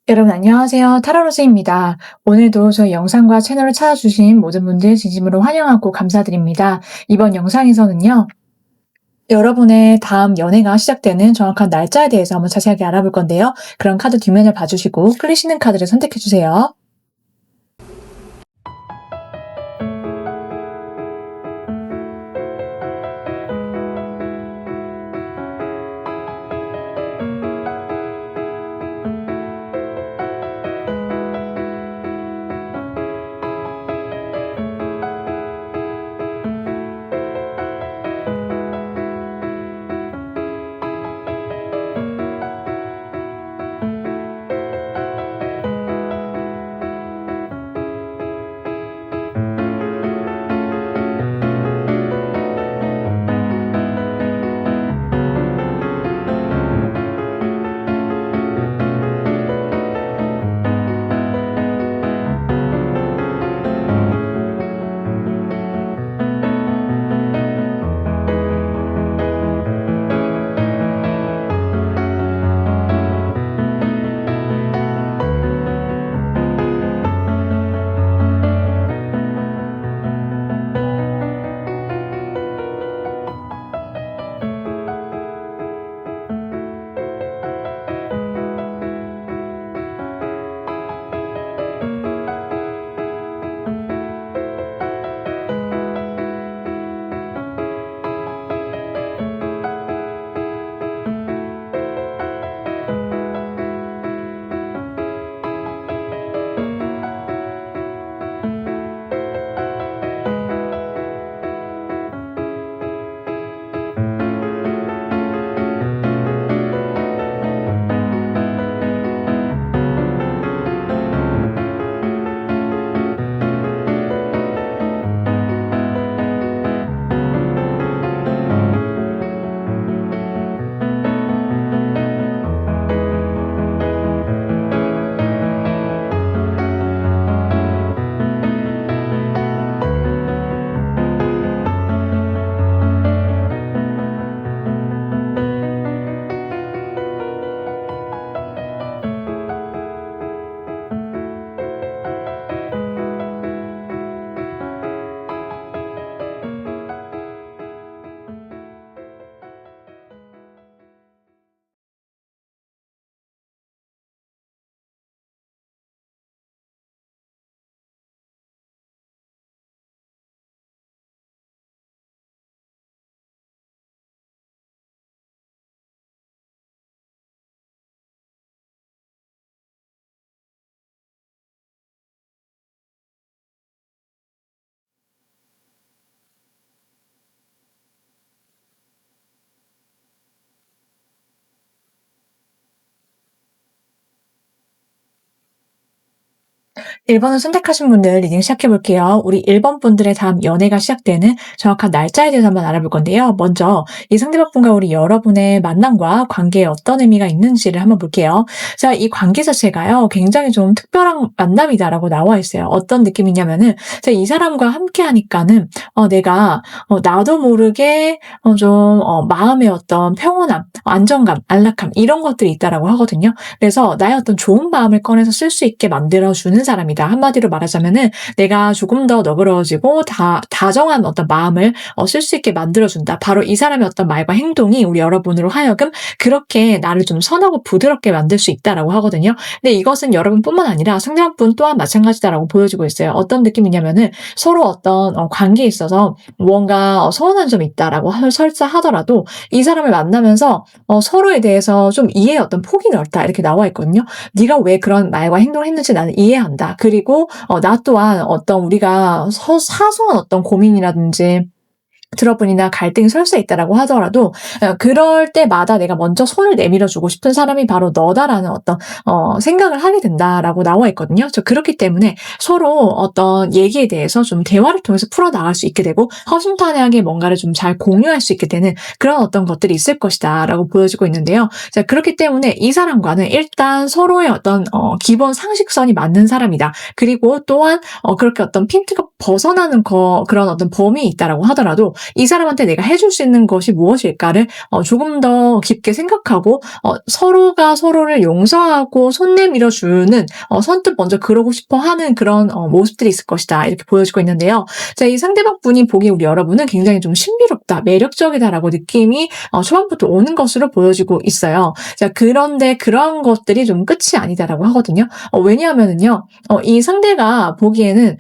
여러분 안녕하세요. 타로로스입니다. 오늘도 저희 영상과 채널을 찾아주신 모든 분들 진심으로 환영하고 감사드립니다. 이번 영상에서는요. 여러분의 다음 연애가 시작되는 정확한 날짜에 대해서 한번 자세하게 알아볼 건데요. 그럼 카드 뒷면을 봐주시고 끌리시는 카드를 선택해주세요. 일 번을 선택하신 분들 리딩 시작해볼게요. 우리 1번 분들의 다음 연애가 시작되는 정확한 날짜에 대해서 한번 알아볼 건데요. 먼저 이 상대방분과 우리 여러분의 만남과 관계에 어떤 의미가 있는지를 한번 볼게요. 자, 이 관계 자체가요. 굉장히 좀 특별한 만남이다라고 나와 있어요. 어떤 느낌이냐면은 이 사람과 함께 하니까는 내가 나도 모르게 마음의 어떤 평온함, 안정감, 안락함 이런 것들이 있다라고 하거든요. 그래서 나의 어떤 좋은 마음을 꺼내서 쓸 수 있게 만들어주는 사람이다. 한마디로 말하자면은 내가 조금 더 너그러워지고 다정한 어떤 마음을 쓸 수 있게 만들어준다. 바로 이 사람의 어떤 말과 행동이 우리 여러분으로 하여금 그렇게 나를 좀 선하고 부드럽게 만들 수 있다라고 하거든요. 근데 이것은 여러분뿐만 아니라 상대방분 또한 마찬가지다라고 보여지고 있어요. 어떤 느낌이냐면은 서로 어떤 관계에 있어서 무언가 서운한 점이 있다라고 설사하더라도 이 사람을 만나면서 서로에 대해서 좀 이해의 어떤 폭이 넓다 이렇게 나와 있거든요. 네가 왜 그런 말과 행동을 했는지 나는 이해한다. 그리고 나 또한 어떤 우리가 사소한 어떤 고민이라든지 트러블이나 갈등이 설사 있다라고 하더라도 그럴 때마다 내가 먼저 손을 내밀어 주고 싶은 사람이 바로 너다라는 어떤 생각을 하게 된다라고 나와 있거든요. 그렇기 때문에 서로 어떤 얘기에 대해서 좀 대화를 통해서 풀어나갈 수 있게 되고 허심탄회하게 뭔가를 좀 잘 공유할 수 있게 되는 그런 어떤 것들이 있을 것이다라고 보여지고 있는데요. 자, 그렇기 때문에 이 사람과는 일단 서로의 어떤 기본 상식선이 맞는 사람이다. 그리고 또한 그렇게 어떤 핀트가 벗어나는 그런 어떤 범위 있다라고 하더라도 이 사람한테 내가 해줄 수 있는 것이 무엇일까를 조금 더 깊게 생각하고 서로가 서로를 용서하고 손 내밀어 주는 선뜻 먼저 그러고 싶어 하는 그런 모습들이 있을 것이다. 이렇게 보여지고 있는데요. 자, 이 상대방 분이 보기에 우리 여러분은 굉장히 좀 신비롭다, 매력적이다라고 느낌이 초반부터 오는 것으로 보여지고 있어요. 자, 그런데 그런 것들이 좀 끝이 아니다라고 하거든요. 왜냐하면은요, 이 상대가 보기에는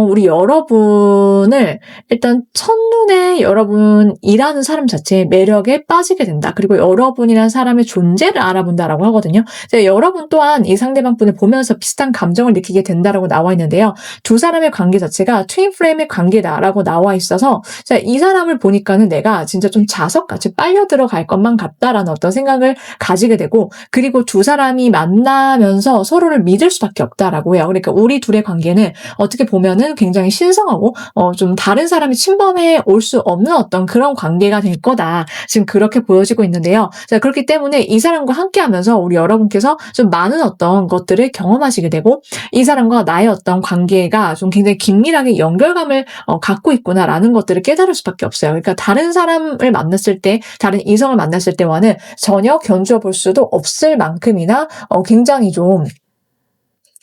우리 여러분을 일단 첫눈에 여러분이라는 사람 자체의 매력에 빠지게 된다. 그리고 여러분이라는 사람의 존재를 알아본다라고 하거든요. 자, 여러분 또한 이 상대방 분을 보면서 비슷한 감정을 느끼게 된다라고 나와 있는데요. 두 사람의 관계 자체가 트윈 플레임의 관계다라고 나와 있어서, 자, 이 사람을 보니까는 내가 진짜 좀 자석같이 빨려 들어갈 것만 같다라는 어떤 생각을 가지게 되고, 그리고 두 사람이 만나면서 서로를 믿을 수밖에 없다라고 해요. 그러니까 우리 둘의 관계는 어떻게 보면은 굉장히 신성하고 좀 다른 사람이 침범해 올 수 없는 어떤 그런 관계가 될 거다. 지금 그렇게 보여지고 있는데요. 자, 그렇기 때문에 이 사람과 함께 하면서 우리 여러분께서 좀 많은 어떤 것들을 경험하시게 되고, 이 사람과 나의 어떤 관계가 좀 굉장히 긴밀하게 연결감을 갖고 있구나라는 것들을 깨달을 수밖에 없어요. 그러니까 다른 사람을 만났을 때, 다른 이성을 만났을 때와는 전혀 견주어 볼 수도 없을 만큼이나 굉장히 좀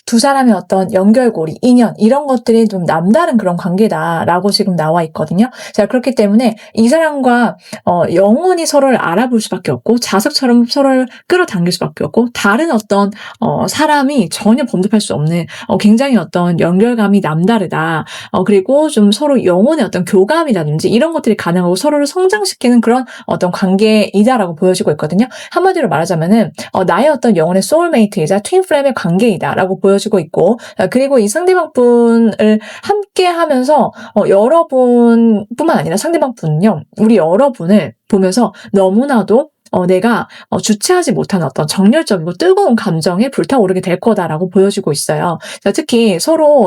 두 사람의 어떤 연결고리, 인연 이런 것들이 좀 남다른 그런 관계다라고 지금 나와 있거든요. 자, 그렇기 때문에 이 사람과 영원히 서로를 알아볼 수밖에 없고, 자석처럼 서로를 끌어당길 수밖에 없고, 다른 어떤 사람이 전혀 범접할 수 없는 굉장히 어떤 연결감이 남다르다. 그리고 좀 서로 영혼의 어떤 교감이라든지 이런 것들이 가능하고 서로를 성장시키는 그런 어떤 관계이다라고 보여지고 있거든요. 한마디로 말하자면은 나의 어떤 영혼의 소울메이트이자 트윈 플레임의 관계이다라고 보여지고 있고, 그리고 이 상대방 분을 함께 하면서 여러분뿐만 아니라 상대방 분은요, 우리 여러분을 보면서 너무나도 내가 주체하지 못한 어떤 정열적이고 뜨거운 감정에 불타오르게 될 거다라고 보여지고 있어요. 자, 특히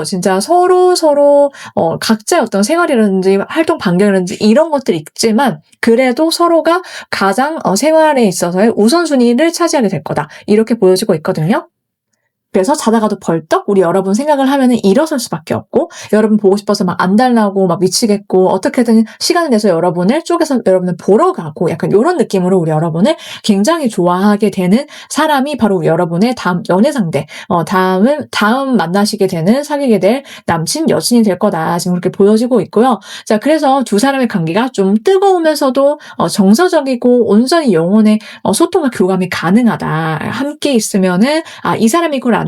진짜 서로 각자의 어떤 생활이라든지 활동 반경이라든지 이런 것들이 있지만, 그래도 서로가 가장 생활에 있어서의 우선순위를 차지하게 될 거다. 이렇게 보여지고 있거든요. 그래서 자다가도 벌떡 우리 여러분 생각을 하면은 일어설 수밖에 없고, 여러분 보고 싶어서 막 안달나고 막 미치겠고, 어떻게든 시간을 내서 여러분을 쪼개서 여러분을 보러 가고, 약간 이런 느낌으로 우리 여러분을 굉장히 좋아하게 되는 사람이 바로 우리 여러분의 다음 연애 상대, 다음 만나시게 되는, 사귀게 될 남친, 여친이 될 거다. 지금 그렇게 보여지고 있고요. 자, 그래서 두 사람의 관계가 좀 뜨거우면서도 정서적이고 온전히 영혼의 소통과 교감이 가능하다. 함께 있으면은 이 사람이구나라는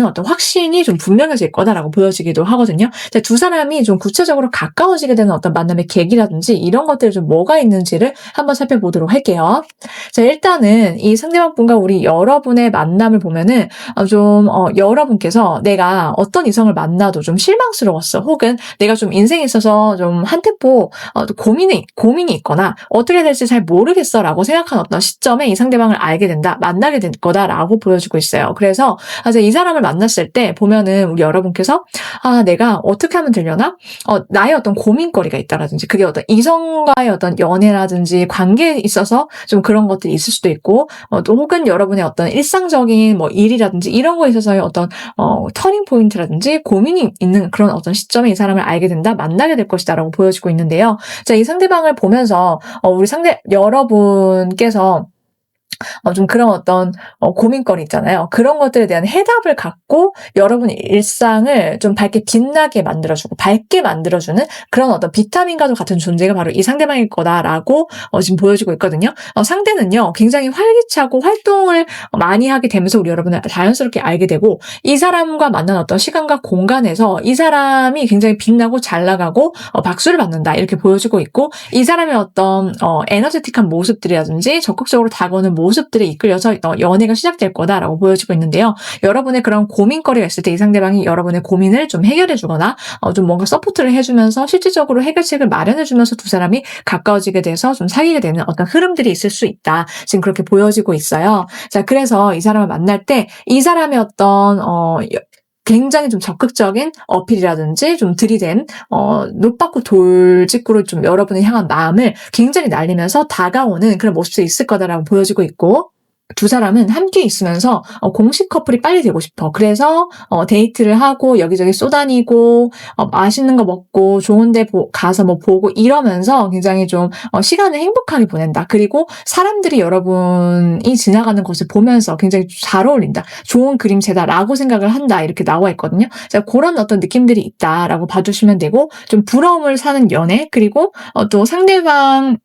어떤 확신이 좀 분명해질 거다라고 보여지기도 하거든요. 자, 두 사람이 좀 구체적으로 가까워지게 되는 어떤 만남의 계기라든지 이런 것들이 좀 뭐가 있는지를 한번 살펴보도록 할게요. 자, 일단은 이 상대방 분과 우리 여러분의 만남을 보면은 여러분께서 내가 어떤 이성을 만나도 좀 실망스러웠어, 혹은 내가 좀 인생에 있어서 좀 한 템포 고민이 있거나 어떻게 해야 될지 잘 모르겠어라고 생각한 어떤 시점에 이 상대방을 알게 된다, 만나게 될 거다라고 보여지고 있어요. 그래서 이 사람을 만났을 때 보면은 우리 여러분께서 내가 어떻게 하면 되려나? 나의 어떤 고민거리가 있다라든지, 그게 어떤 이성과의 어떤 연애라든지 관계에 있어서 좀 그런 것들이 있을 수도 있고, 또 혹은 여러분의 어떤 일상적인 일이라든지 이런 거에 있어서의 어떤 터닝 포인트라든지 고민이 있는 그런 어떤 시점에 이 사람을 알게 된다, 만나게 될 것이다라고 보여지고 있는데요. 자, 이 상대방을 보면서 여러분께서 좀 그런 어떤 고민거리 있잖아요. 그런 것들에 대한 해답을 갖고 여러분의 일상을 좀 빛나게 만들어주고 밝게 만들어주는 그런 어떤 비타민과도 같은 존재가 바로 이 상대방일 거다라고 지금 보여지고 있거든요. 상대는요, 굉장히 활기차고 활동을 많이 하게 되면서 우리 여러분을 자연스럽게 알게 되고, 이 사람과 만난 어떤 시간과 공간에서 이 사람이 굉장히 빛나고 잘 나가고 박수를 받는다, 이렇게 보여지고 있고, 이 사람의 어떤 에너제틱한 모습들이라든지 적극적으로 다가오는 모습들에 이끌려서 연애가 시작될 거다라고 보여지고 있는데요. 여러분의 그런 고민거리가 있을 때 이 상대방이 여러분의 고민을 좀 해결해 주거나 좀 뭔가 서포트를 해주면서 실질적으로 해결책을 마련해 주면서 두 사람이 가까워지게 돼서 좀 사귀게 되는 어떤 흐름들이 있을 수 있다. 지금 그렇게 보여지고 있어요. 자, 그래서 이 사람을 만날 때 이 사람의 어떤 굉장히 좀 적극적인 어필이라든지 좀 들이댄 노받고 돌직구로 좀 여러분을 향한 마음을 굉장히 날리면서 다가오는 그런 모습이 있을 거다라고 보여지고 있고, 두 사람은 함께 있으면서 공식 커플이 빨리 되고 싶어. 그래서 데이트를 하고 여기저기 쏘다니고 맛있는 거 먹고 좋은 데 가서 뭐 보고 이러면서 굉장히 좀 시간을 행복하게 보낸다. 그리고 사람들이 여러분이 지나가는 것을 보면서 굉장히 잘 어울린다. 좋은 그림체다라고 생각을 한다. 이렇게 나와 있거든요. 자, 그런 어떤 느낌들이 있다라고 봐주시면 되고, 좀 부러움을 사는 연애, 그리고 또 상대방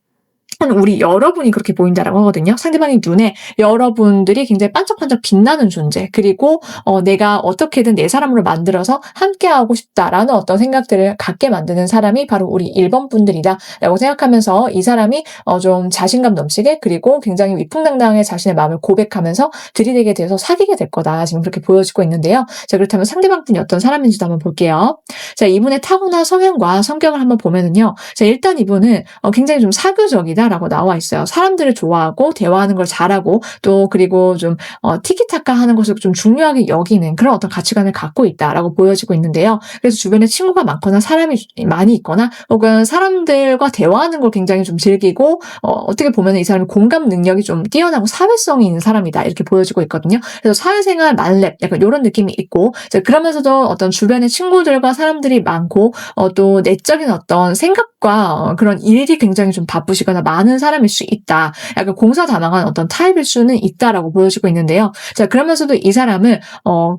우리 여러분이 그렇게 보인다라고 하거든요. 상대방의 눈에 여러분들이 굉장히 반짝반짝 빛나는 존재, 그리고 내가 어떻게든 내 사람으로 만들어서 함께하고 싶다라는 어떤 생각들을 갖게 만드는 사람이 바로 우리 1번 분들이다 라고 생각하면서, 이 사람이 좀 자신감 넘치게, 그리고 굉장히 위풍당당하게 자신의 마음을 고백하면서 들이대게 돼서 사귀게 될 거다, 지금 그렇게 보여지고 있는데요. 자, 그렇다면 상대방 분이 어떤 사람인지도 한번 볼게요. 자, 이분의 타고난 성향과 성격을 한번 보면은요. 자, 일단 이분은 굉장히 좀 사교적이다 라고 나와 있어요. 사람들을 좋아하고 대화하는 걸 잘하고, 또 그리고 좀 티키타카 하는 것을 좀 중요하게 여기는 그런 어떤 가치관을 갖고 있다라고 보여지고 있는데요. 그래서 주변에 친구가 많거나 사람이 많이 있거나, 혹은 사람들과 대화하는 걸 굉장히 좀 즐기고, 어떻게 보면 이 사람이 공감 능력이 좀 뛰어나고 사회성이 있는 사람이다, 이렇게 보여지고 있거든요. 그래서 사회생활 만렙 약간 이런 느낌이 있고, 그러면서도 어떤 주변에 친구들과 사람들이 많고, 또 내적인 어떤 생각과 그런 일이 굉장히 좀 바쁘시거나 많은 사람일 수 있다. 약간 공사다망한 어떤 타입일 수는 있다라고 보여지고 있는데요. 자, 그러면서도 이 사람은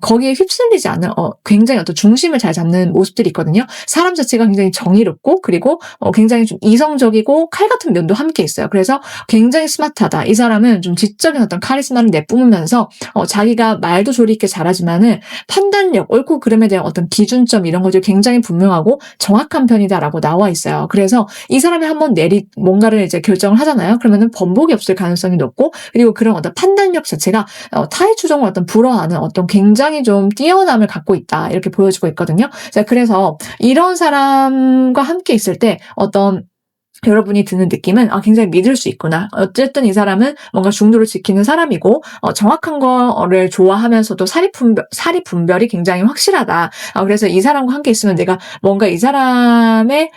거기에 휩쓸리지 않는 굉장히 어떤 중심을 잘 잡는 모습들이 있거든요. 사람 자체가 굉장히 정의롭고, 그리고 굉장히 좀 이성적이고 칼 같은 면도 함께 있어요. 그래서 굉장히 스마트하다. 이 사람은 좀 지적인 어떤 카리스마를 내뿜으면서 자기가 말도 조리 있게 잘하지만은 판단력, 옳고 그름에 대한 어떤 기준점 이런 것들이 굉장히 분명하고 정확한 편이다라고 나와 있어요. 그래서 이 사람이 한번 뭔가를 이제 결정을 하잖아요. 그러면은 번복이 없을 가능성이 높고, 그리고 그런 어떤 판단력 자체가 타의 추종을 어떤 불허하는 어떤 굉장히 좀 뛰어남을 갖고 있다, 이렇게 보여지고 있거든요. 자, 그래서 이런 사람과 함께 있을 때 여러분이 드는 느낌은 굉장히 믿을 수 있구나. 어쨌든 이 사람은 뭔가 중도를 지키는 사람이고, 정확한 거를 좋아하면서도 사리 분별이 굉장히 확실하다. 그래서 이 사람과 함께 있으면 내가 뭔가 이 사람의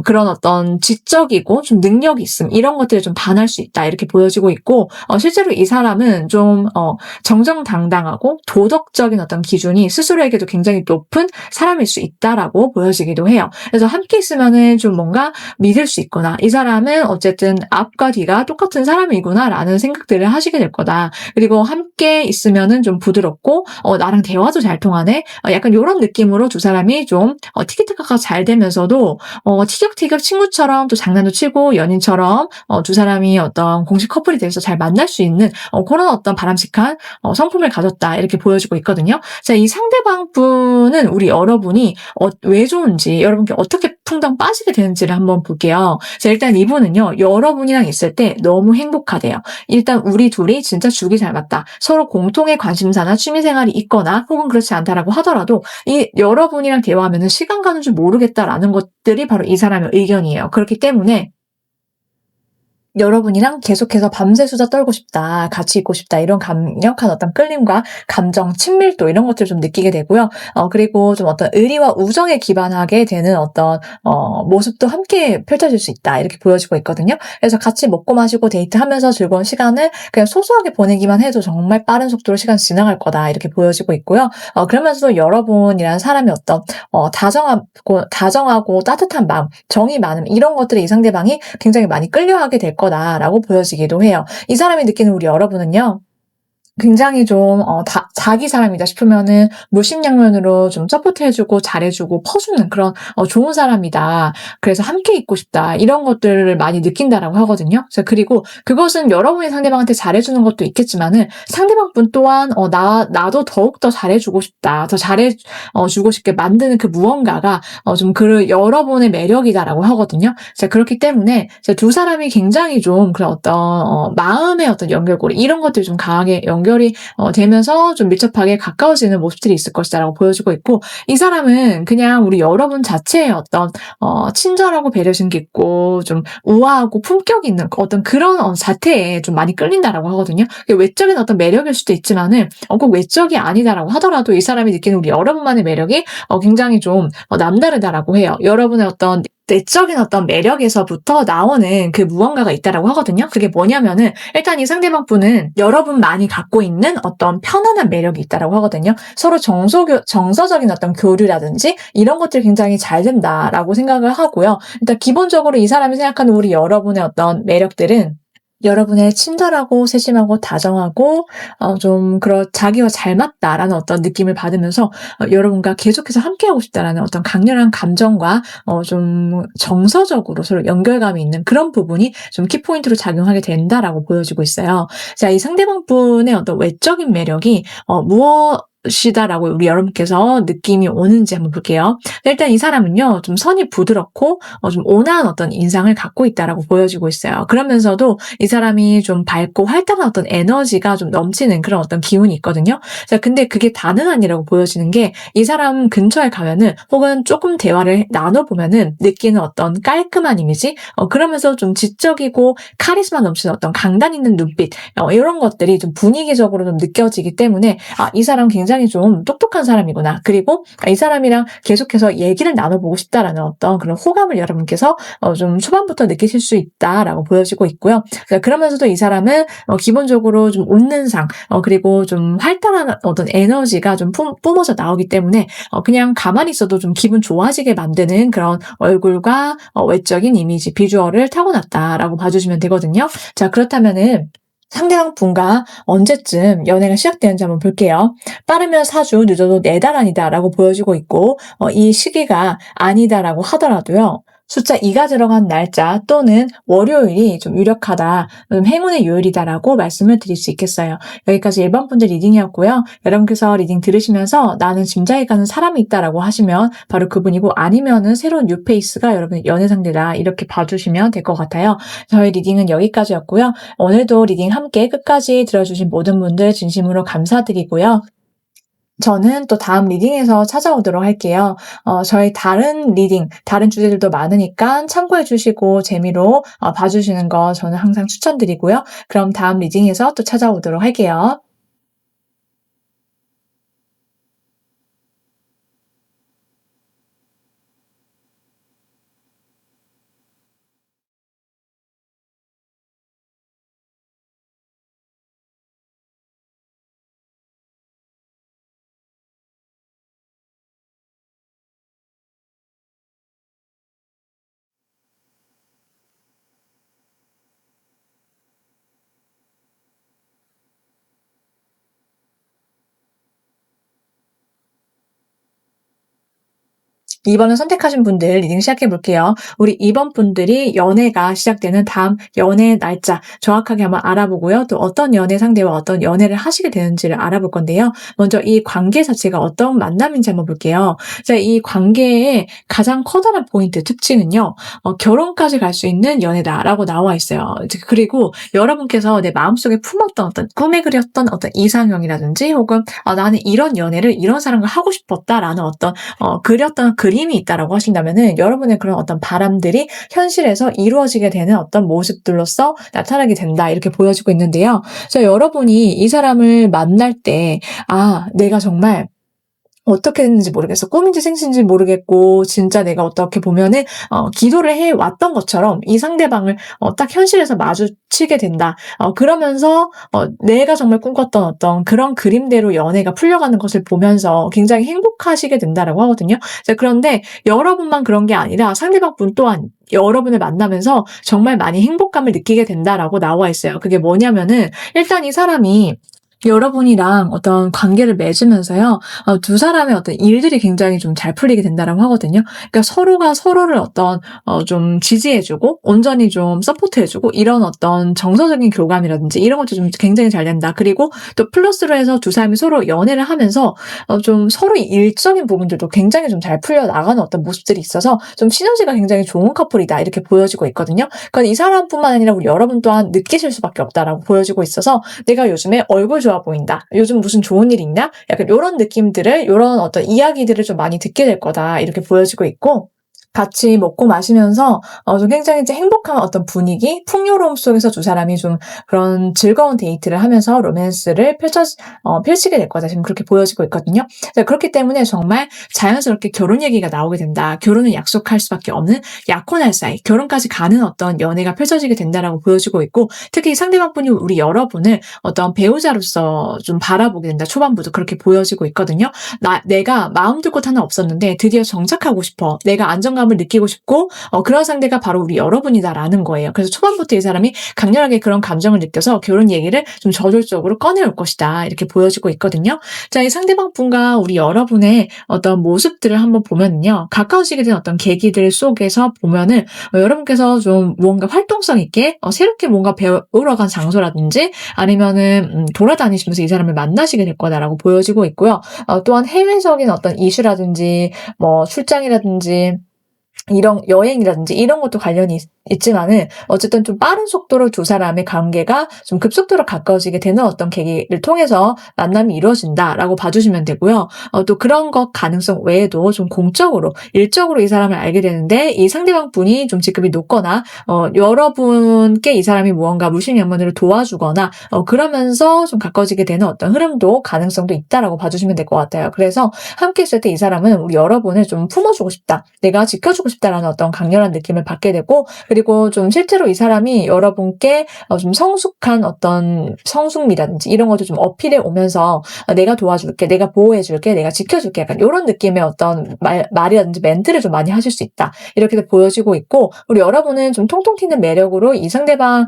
그런 어떤 지적이고 좀 능력이 있음, 이런 것들을 좀 반할 수 있다, 이렇게 보여지고 있고, 실제로 이 사람은 좀 정정당당하고 도덕적인 어떤 기준이 스스로에게도 굉장히 높은 사람일 수 있다라고 보여지기도 해요. 그래서 함께 있으면은 좀 뭔가 믿을 수 있구나, 이 사람은 어쨌든 앞과 뒤가 똑같은 사람이구나 라는 생각들을 하시게 될 거다. 그리고 함께 있으면은 좀 부드럽고 나랑 대화도 잘 통하네, 약간 이런 느낌으로 두 사람이 좀 티키타카가 잘 되면서도 티격태격 친구처럼 또 장난도 치고 연인처럼 두 사람이 어떤 공식 커플이 돼서 잘 만날 수 있는 그런 어떤 바람직한 성품을 가졌다, 이렇게 보여지고 있거든요. 자, 이 상대방 분은 우리 여러분이 왜 좋은지, 여러분께 어떻게 풍덩 빠지게 되는지를 한번 볼게요. 자, 일단 이분은요, 여러분이랑 있을 때 너무 행복하대요. 일단 우리 둘이 진짜 죽이 잘 맞다. 서로 공통의 관심사나 취미생활이 있거나 혹은 그렇지 않다라고 하더라도 이 여러분이랑 대화하면 시간 가는 줄 모르겠다라는 것들이 바로 이 사람의 의견이에요. 그렇기 때문에 여러분이랑 계속해서 밤새 수다 떨고 싶다, 같이 있고 싶다, 이런 강력한 어떤 끌림과 감정, 친밀도 이런 것들을 좀 느끼게 되고요. 그리고 좀 어떤 의리와 우정에 기반하게 되는 어떤 모습도 함께 펼쳐질 수 있다, 이렇게 보여지고 있거든요. 그래서 같이 먹고 마시고 데이트하면서 즐거운 시간을 그냥 소소하게 보내기만 해도 정말 빠른 속도로 시간이 지나갈 거다, 이렇게 보여지고 있고요. 그러면서도 여러분이라는 사람이 어떤 다정하고 따뜻한 마음, 정이 많음, 이런 것들을 이 상대방이 굉장히 많이 끌려하게 될 거다라고 보여지기도 해요. 이 사람이 느끼는 우리 여러분은요, 굉장히 좀 자기 사람이다 싶으면은 물심양면으로 좀 서포트해주고 잘해주고 퍼주는 그런 좋은 사람이다, 그래서 함께 있고 싶다, 이런 것들을 많이 느낀다라고 하거든요. 그리고 그것은 여러분이 상대방한테 잘해주는 것도 있겠지만은 상대방 분 또한 나도 더욱더 잘해주고 싶다, 더 잘해주고 싶게 만드는 그 무언가가 좀 여러분의 매력이다라고 하거든요. 그렇기 때문에 두 사람이 굉장히 좀 그런 어떤 마음의 어떤 연결고리, 이런 것들이 좀 강하게 연결이 되면서 좀 밀접하게 가까워지는 모습들이 있을 것이다라고 보여지고 있고, 이 사람은 그냥 우리 여러분 자체의 어떤 친절하고 배려심 깊고 좀 우아하고 품격 있는 어떤 그런 자태에 좀 많이 끌린다라고 하거든요. 외적인 어떤 매력일 수도 있지만은 꼭 외적이 아니다라고 하더라도 이 사람이 느끼는 우리 여러분만의 매력이 굉장히 좀 남다르다라고 해요. 여러분의 어떤 내적인 어떤 매력에서부터 나오는 그 무언가가 있다라고 하거든요. 그게 뭐냐면은 일단 이 상대방 분은 여러분만이 갖고 있는 어떤 편안한 매력이 있다라고 하거든요. 서로 정서적인 어떤 교류라든지 이런 것들이 굉장히 잘 된다라고 생각을 하고요. 일단 기본적으로 이 사람이 생각하는 우리 여러분의 어떤 매력들은 여러분의 친절하고 세심하고 다정하고 좀 자기와 잘 맞다라는 어떤 느낌을 받으면서 여러분과 계속해서 함께하고 싶다라는 어떤 강렬한 감정과 좀 정서적으로 서로 연결감이 있는 그런 부분이 좀 키포인트로 작용하게 된다라고 보여지고 있어요. 자, 이 상대방 분의 어떤 외적인 매력이 무엇이다라고 우리 여러분께서 느낌이 오는지 한번 볼게요. 일단 이 사람은요, 좀 선이 부드럽고 좀 온화한 어떤 인상을 갖고 있다라고 보여지고 있어요. 그러면서도 이 사람이 좀 밝고 활달한 어떤 에너지가 좀 넘치는 그런 어떤 기운이 있거든요. 자, 근데 그게 다는 아니라고 보여지는 게 이 사람 근처에 가면은 혹은 조금 대화를 나눠보면은 느끼는 어떤 깔끔한 이미지, 그러면서 좀 지적이고 카리스마 넘치는 어떤 강단 있는 눈빛, 이런 것들이 좀 분위기적으로 좀 느껴지기 때문에 이 사람 굉장히 좀 똑똑한 사람이구나. 그리고 이 사람이랑 계속해서 얘기를 나눠보고 싶다라는 어떤 그런 호감을 여러분께서 좀 초반부터 느끼실 수 있다라고 보여지고 있고요. 그러면서도 이 사람은 기본적으로 좀 웃는 상, 그리고 좀 활달한 어떤 에너지가 좀 뿜어져 나오기 때문에 그냥 가만히 있어도 좀 기분 좋아지게 만드는 그런 얼굴과 외적인 이미지, 비주얼을 타고났다라고 봐주시면 되거든요. 자, 그렇다면은 상대방 분과 언제쯤 연애가 시작되는지 한번 볼게요. 빠르면 4주, 늦어도 4달 아니다라고 보여지고 있고 이 시기가 아니다라고 하더라도요. 숫자 2가 들어간 날짜 또는 월요일이 좀 유력하다, 행운의 요일이다라고 말씀을 드릴 수 있겠어요. 여기까지 1번 분들 리딩이었고요. 여러분께서 리딩 들으시면서 나는 짐작이 가는 사람이 있다라고 하시면 바로 그분이고, 아니면은 새로운 뉴페이스가 여러분의 연애 상대다, 이렇게 봐주시면 될 것 같아요. 저희 리딩은 여기까지였고요. 오늘도 리딩 함께 끝까지 들어주신 모든 분들 진심으로 감사드리고요. 저는 또 다음 리딩에서 찾아오도록 할게요. 저희 다른 리딩, 다른 주제들도 많으니까 참고해 주시고 재미로 봐주시는 거 저는 항상 추천드리고요. 그럼 다음 리딩에서 또 찾아오도록 할게요. 이번을 선택하신 분들 리딩 시작해 볼게요. 우리 2번 분들이 연애가 시작되는 다음 연애 날짜 정확하게 한번 알아보고요. 또 어떤 연애 상대와 어떤 연애를 하시게 되는지를 알아볼 건데요. 먼저 이 관계 자체가 어떤 만남인지 한번 볼게요. 자, 이 관계의 가장 커다란 포인트, 특징은요. 결혼까지 갈 수 있는 연애다라고 나와 있어요. 그리고 여러분께서 내 마음속에 품었던 어떤 꿈에 그렸던 어떤 이상형이라든지 혹은 나는 이런 연애를 이런 사람과 하고 싶었다라는 어떤 그렸던 그림이 있다라고 하신다면은 여러분의 그런 어떤 바람들이 현실에서 이루어지게 되는 어떤 모습들로서 나타나게 된다, 이렇게 보여지고 있는데요. 자, 여러분이 이 사람을 만날 때 내가 정말 어떻게 됐는지 모르겠어. 꿈인지 생신인지 모르겠고 진짜 내가 어떻게 보면은 기도를 해왔던 것처럼 이 상대방을 딱 현실에서 마주치게 된다. 그러면서 내가 정말 꿈꿨던 어떤 그런 그림대로 연애가 풀려가는 것을 보면서 굉장히 행복하시게 된다라고 하거든요. 자, 그런데 여러분만 그런 게 아니라 상대방 분 또한 여러분을 만나면서 정말 많이 행복감을 느끼게 된다라고 나와 있어요. 그게 뭐냐면은 일단 이 사람이 여러분이랑 어떤 관계를 맺으면서요, 두 사람의 어떤 일들이 굉장히 좀 잘 풀리게 된다라고 하거든요. 그러니까 서로가 서로를 좀 지지해주고, 온전히 좀 서포트해주고, 이런 어떤 정서적인 교감이라든지 이런 것도 좀 굉장히 잘 된다. 그리고 또 플러스로 해서 두 사람이 서로 연애를 하면서, 좀 서로 일적인 부분들도 굉장히 좀 잘 풀려나가는 어떤 모습들이 있어서 좀 시너지가 굉장히 좋은 커플이다, 이렇게 보여지고 있거든요. 그러니까 이 사람뿐만 아니라 우리 여러분 또한 느끼실 수밖에 없다라고 보여지고 있어서, 내가 요즘에 얼굴 좋아 보인다, 요즘 무슨 좋은 일 있냐, 약간 이런 느낌들을, 이런 어떤 이야기들을 좀 많이 듣게 될 거다, 이렇게 보여지고 있고, 같이 먹고 마시면서 좀 굉장히 이제 행복한 어떤 분위기, 풍요로움 속에서 두 사람이 좀 그런 즐거운 데이트를 하면서 로맨스를 펼치게 될 거다. 지금 그렇게 보여지고 있거든요. 자, 그렇기 때문에 정말 자연스럽게 결혼 얘기가 나오게 된다. 결혼을 약속할 수밖에 없는 약혼할 사이, 결혼까지 가는 어떤 연애가 펼쳐지게 된다라고 보여지고 있고, 특히 상대방분이 우리 여러분을 어떤 배우자로서 좀 바라보게 된다. 초반부터 그렇게 보여지고 있거든요. 내가 마음 둘 곳 하나 없었는데 드디어 정착하고 싶어. 내가 안정감을 느끼고 싶고 그런 상대가 바로 우리 여러분이다라는 거예요. 그래서 초반부터 이 사람이 강렬하게 그런 감정을 느껴서 결혼 얘기를 좀 저돌적으로 꺼내올 것이다. 이렇게 보여지고 있거든요. 자, 이 상대방 분과 우리 여러분의 어떤 모습들을 한번 보면요. 가까워지게 된 어떤 계기들 속에서 보면은 여러분께서 좀 무언가 활동성 있게 새롭게 뭔가 배우러 간 장소라든지 아니면은 돌아다니시면서 이 사람을 만나시게 될 거다라고 보여지고 있고요. 또한 해외적인 어떤 이슈라든지 뭐 출장이라든지 이런 여행이라든지 이런 것도 관련이 있지만은 어쨌든 좀 빠른 속도로 두 사람의 관계가 좀 급속도로 가까워지게 되는 어떤 계기를 통해서 만남이 이루어진다라고 봐주시면 되고요. 또 그런 것 가능성 외에도 좀 공적으로, 일적으로 이 사람을 알게 되는데 이 상대방 분이 좀 직급이 높거나 여러분께 이 사람이 무언가 물심양면으로 도와주거나 그러면서 좀 가까워지게 되는 어떤 흐름도 가능성도 있다라고 봐주시면 될 것 같아요. 그래서 함께 있을 때 이 사람은 우리 여러분을 좀 품어주고 싶다. 내가 지켜주고 싶다라는 어떤 강렬한 느낌을 받게 되고, 그리고 좀 실제로 이 사람이 여러분께 좀 성숙한 어떤 성숙미라든지 이런 것도 좀 어필해 오면서 내가 도와줄게, 내가 보호해줄게, 내가 지켜줄게, 약간 이런 느낌의 어떤 말이라든지 멘트를 좀 많이 하실 수 있다. 이렇게 보여지고 있고, 우리 여러분은 좀 통통 튀는 매력으로 이 상대방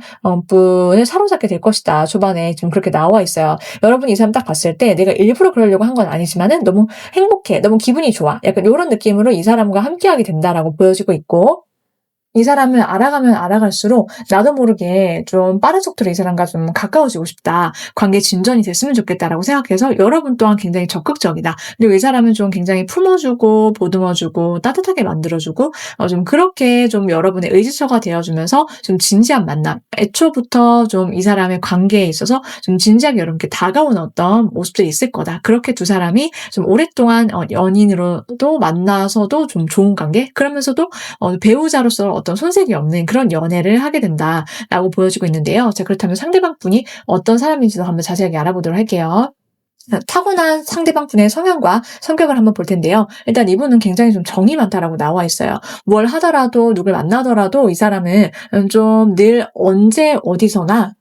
분을 사로잡게 될 것이다. 초반에 좀 그렇게 나와 있어요. 여러분이 이 사람 딱 봤을 때 내가 일부러 그러려고 한 건 아니지만은 너무 행복해, 너무 기분이 좋아. 약간 이런 느낌으로 이 사람과 함께하게 된다라고 보여지고 있고, 이 사람을 알아가면 알아갈수록 나도 모르게 좀 빠른 속도로 이 사람과 좀 가까워지고 싶다. 관계 진전이 됐으면 좋겠다라고 생각해서 여러분 또한 굉장히 적극적이다. 그리고 이 사람은 좀 굉장히 품어주고 보듬어주고 따뜻하게 만들어주고 좀 그렇게 좀 여러분의 의지처가 되어주면서 좀 진지한 만남, 애초부터 좀 이 사람의 관계에 있어서 좀 진지하게 여러분께 다가오는 어떤 모습들이 있을 거다. 그렇게 두 사람이 좀 오랫동안 연인으로도 만나서도 좀 좋은 관계, 그러면서도 배우자로서 어떤 손색이 없는 그런 연애를 하게 된다라고 보여지고 있는데요. 자, 그렇다면 상대방 분이 어떤 사람인지도 한번 자세하게 알아보도록 할게요. 타고난 상대방 분의 성향과 성격을 한번 볼 텐데요. 일단 이분은 굉장히 좀 정이 많다라고 나와 있어요. 뭘 하더라도 누굴 만나더라도 이 사람은 좀 늘 언제 어디서나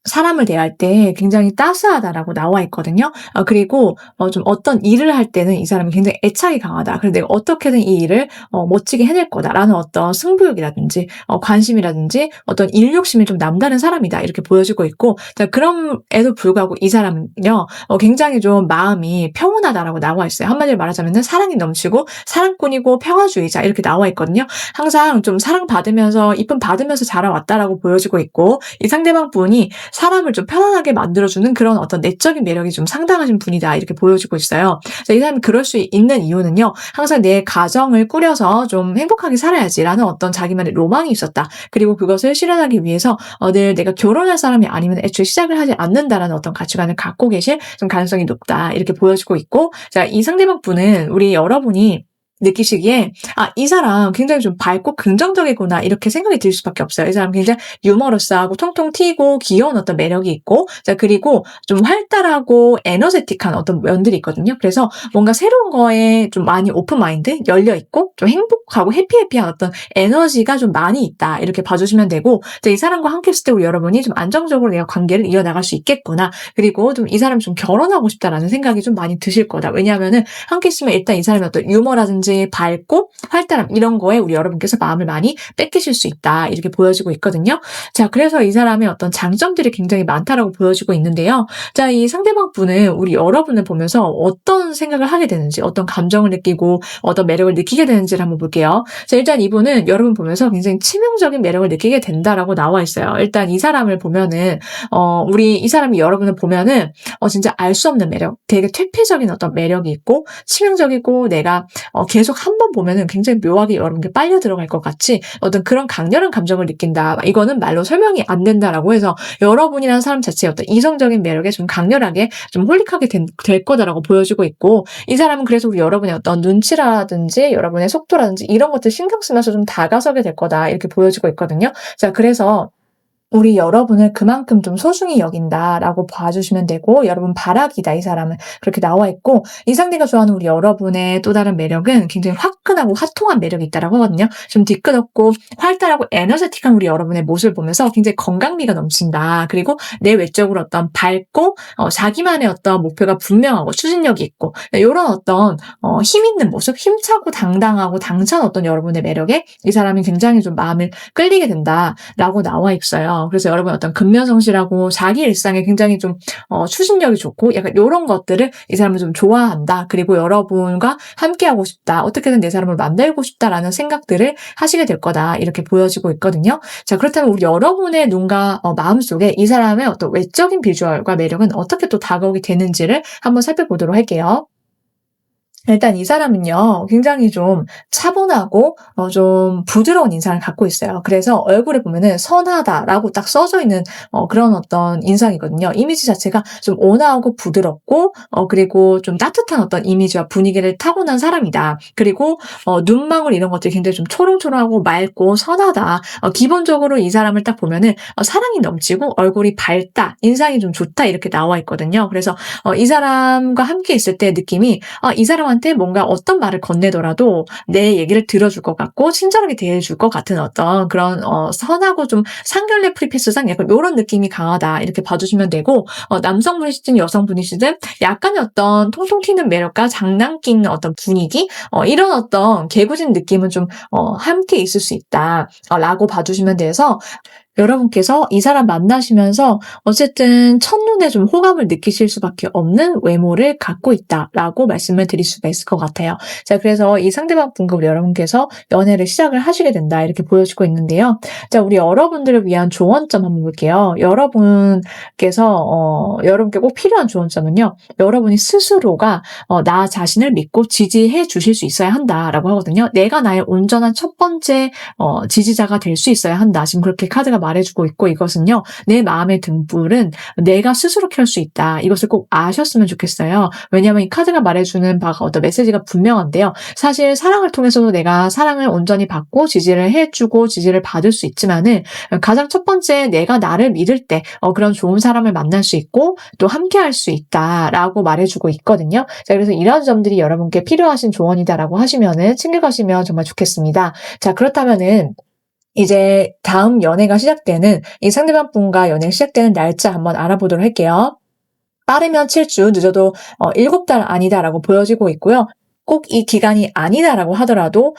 사람을 대할 때 굉장히 따스하다라고 나와 있거든요. 그리고 좀 어떤 일을 할 때는 이 사람이 굉장히 애착이 강하다. 그래서 내가 어떻게든 이 일을 멋지게 해낼 거다라는 어떤 승부욕이라든지 관심이라든지 어떤 일 욕심이 좀 남다른 사람이다. 이렇게 보여지고 있고, 자, 그럼에도 불구하고 이 사람은요, 굉장히 좀 마음이 평온하다라고 나와 있어요. 한마디로 말하자면은 사랑이 넘치고 사랑꾼이고 평화주의자 이렇게 나와 있거든요. 항상 좀 사랑받으면서 이쁨 받으면서 자라왔다라고 보여지고 있고, 이 상대방 분이 사람을 좀 편안하게 만들어주는 그런 어떤 내적인 매력이 좀 상당하신 분이다. 이렇게 보여지고 있어요. 자, 이 사람이 그럴 수 있는 이유는요. 항상 내 가정을 꾸려서 좀 행복하게 살아야지라는 어떤 자기만의 로망이 있었다. 그리고 그것을 실현하기 위해서 늘 내가 결혼할 사람이 아니면 애초에 시작을 하지 않는다라는 어떤 가치관을 갖고 계실 좀 가능성이 높다. 이렇게 보여지고 있고, 자, 이 상대방 분은 우리 여러분이 느끼시기에 이 사람 굉장히 좀 밝고 긍정적이구나 이렇게 생각이 들 수밖에 없어요. 이 사람 굉장히 유머러스하고 통통 튀고 귀여운 어떤 매력이 있고, 자, 그리고 좀 활달하고 에너제틱한 어떤 면들이 있거든요. 그래서 뭔가 새로운 거에 좀 많이 오픈마인드, 열려있고 좀 행복하고 해피해피한 어떤 에너지가 좀 많이 있다. 이렇게 봐주시면 되고, 자, 이 사람과 함께 있을 때 우리 여러분이 좀 안정적으로 내가 관계를 이어나갈 수 있겠구나. 그리고 좀 이 사람 좀 결혼하고 싶다라는 생각이 좀 많이 드실 거다. 왜냐하면은 함께 있으면 일단 이 사람의 어떤 유머라든지 밝고 활달함 이런 거에 우리 여러분께서 마음을 많이 뺏기실 수 있다. 이렇게 보여지고 있거든요. 자, 그래서 이 사람의 어떤 장점들이 굉장히 많다라고 보여지고 있는데요. 자, 이 상대방 분은 우리 여러분을 보면서 어떤 생각을 하게 되는지, 어떤 감정을 느끼고 어떤 매력을 느끼게 되는지를 한번 볼게요. 자, 일단 이분은 여러분 보면서 굉장히 치명적인 매력을 느끼게 된다라고 나와 있어요. 일단 이 사람을 보면은 우리 이 사람이 여러분을 보면은 진짜 알 수 없는 매력, 되게 퇴폐적인 어떤 매력이 있고 치명적이고 내가 계속 한 번 보면은 굉장히 묘하게 여러분께 빨려 들어갈 것 같이 어떤 그런 강렬한 감정을 느낀다. 이거는 말로 설명이 안 된다라고 해서 여러분이라는 사람 자체의 어떤 이성적인 매력에 좀 강렬하게 좀 홀릭하게 될 거다라고 보여지고 있고, 이 사람은 그래서 우리 여러분의 어떤 눈치라든지 여러분의 속도라든지 이런 것들 신경 쓰면서 좀 다가서게 될 거다 이렇게 보여지고 있거든요. 자, 그래서 우리 여러분을 그만큼 좀 소중히 여긴다라고 봐주시면 되고, 여러분 바라기다 이 사람은 그렇게 나와 있고, 이 상대가 좋아하는 우리 여러분의 또 다른 매력은 굉장히 화끈하고 화통한 매력이 있다라고 하거든요. 좀 뒤끝없고 활달하고 에너제틱한 우리 여러분의 모습을 보면서 굉장히 건강미가 넘친다. 그리고 내 외적으로 어떤 밝고 자기만의 어떤 목표가 분명하고 추진력이 있고 이런 어떤 힘 있는 모습, 힘차고 당당하고 당찬 어떤 여러분의 매력에 이 사람이 굉장히 좀 마음을 끌리게 된다라고 나와 있어요. 그래서 여러분 어떤 근면성실하고 자기 일상에 굉장히 좀 추진력이 좋고 약간 요런 것들을 이 사람은 좀 좋아한다. 그리고 여러분과 함께하고 싶다. 어떻게든 내 사람을 만들고 싶다라는 생각들을 하시게 될 거다. 이렇게 보여지고 있거든요. 자, 그렇다면 우리 여러분의 눈과 마음속에 이 사람의 어떤 외적인 비주얼과 매력은 어떻게 또 다가오게 되는지를 한번 살펴보도록 할게요. 일단 이 사람은요, 굉장히 좀 차분하고 좀 부드러운 인상을 갖고 있어요. 그래서 얼굴에 보면은 선하다라고 딱 써져 있는 그런 어떤 인상이거든요. 이미지 자체가 좀 온화하고 부드럽고 그리고 좀 따뜻한 어떤 이미지와 분위기를 타고난 사람이다. 그리고 눈망울 이런 것들이 굉장히 좀 초롱초롱하고 맑고 선하다. 기본적으로 이 사람을 딱 보면은 사랑이 넘치고 얼굴이 밝다, 인상이 좀 좋다 이렇게 나와 있거든요. 그래서 이 사람과 함께 있을 때 느낌이 이 사람한테 뭔가 어떤 말을 건네더라도 내 얘기를 들어줄 것 같고 친절하게 대해줄 것 같은 어떤 그런 선하고 좀 상견례 프리패스상 약간 요런 느낌이 강하다 이렇게 봐주시면 되고, 남성분이시든 여성분이시든 약간의 어떤 통통 튀는 매력과 장난기 있는 어떤 분위기 이런 어떤 개구진 느낌은 좀 함께 있을 수 있다 라고 봐주시면 돼서, 여러분께서 이 사람 만나시면서 어쨌든 첫눈에 좀 호감을 느끼실 수밖에 없는 외모를 갖고 있다라고 말씀을 드릴 수가 있을 것 같아요. 자, 그래서 이 상대방 분과 우리 여러분께서 연애를 시작을 하시게 된다 이렇게 보여지고 있는데요. 자, 우리 여러분들을 위한 조언점 한번 볼게요. 여러분께 꼭 필요한 조언점은요. 여러분이 스스로가 나 자신을 믿고 지지해 주실 수 있어야 한다라고 하거든요. 내가 나의 온전한 첫 번째 지지자가 될 수 있어야 한다. 지금 그렇게 카드가 말해주고 있고, 이것은요, 내 마음의 등불은 내가 스스로 켤 수 있다. 이것을 꼭 아셨으면 좋겠어요. 왜냐하면 이 카드가 말해주는 바가 어떤 메시지가 분명한데요. 사실 사랑을 통해서도 내가 사랑을 온전히 받고 지지를 해주고 지지를 받을 수 있지만은, 가장 첫 번째 내가 나를 믿을 때 그런 좋은 사람을 만날 수 있고 또 함께 할 수 있다라고 말해주고 있거든요. 자, 그래서 이런 점들이 여러분께 필요하신 조언이다라고 하시면은 챙겨가시면 정말 좋겠습니다. 자, 그렇다면은 이제 다음 연애가 시작되는 이 상대방 분과 연애가 시작되는 날짜 한번 알아보도록 할게요. 빠르면 7주, 늦어도 7달 아니다라고 보여지고 있고요. 꼭 이 기간이 아니다라고 하더라도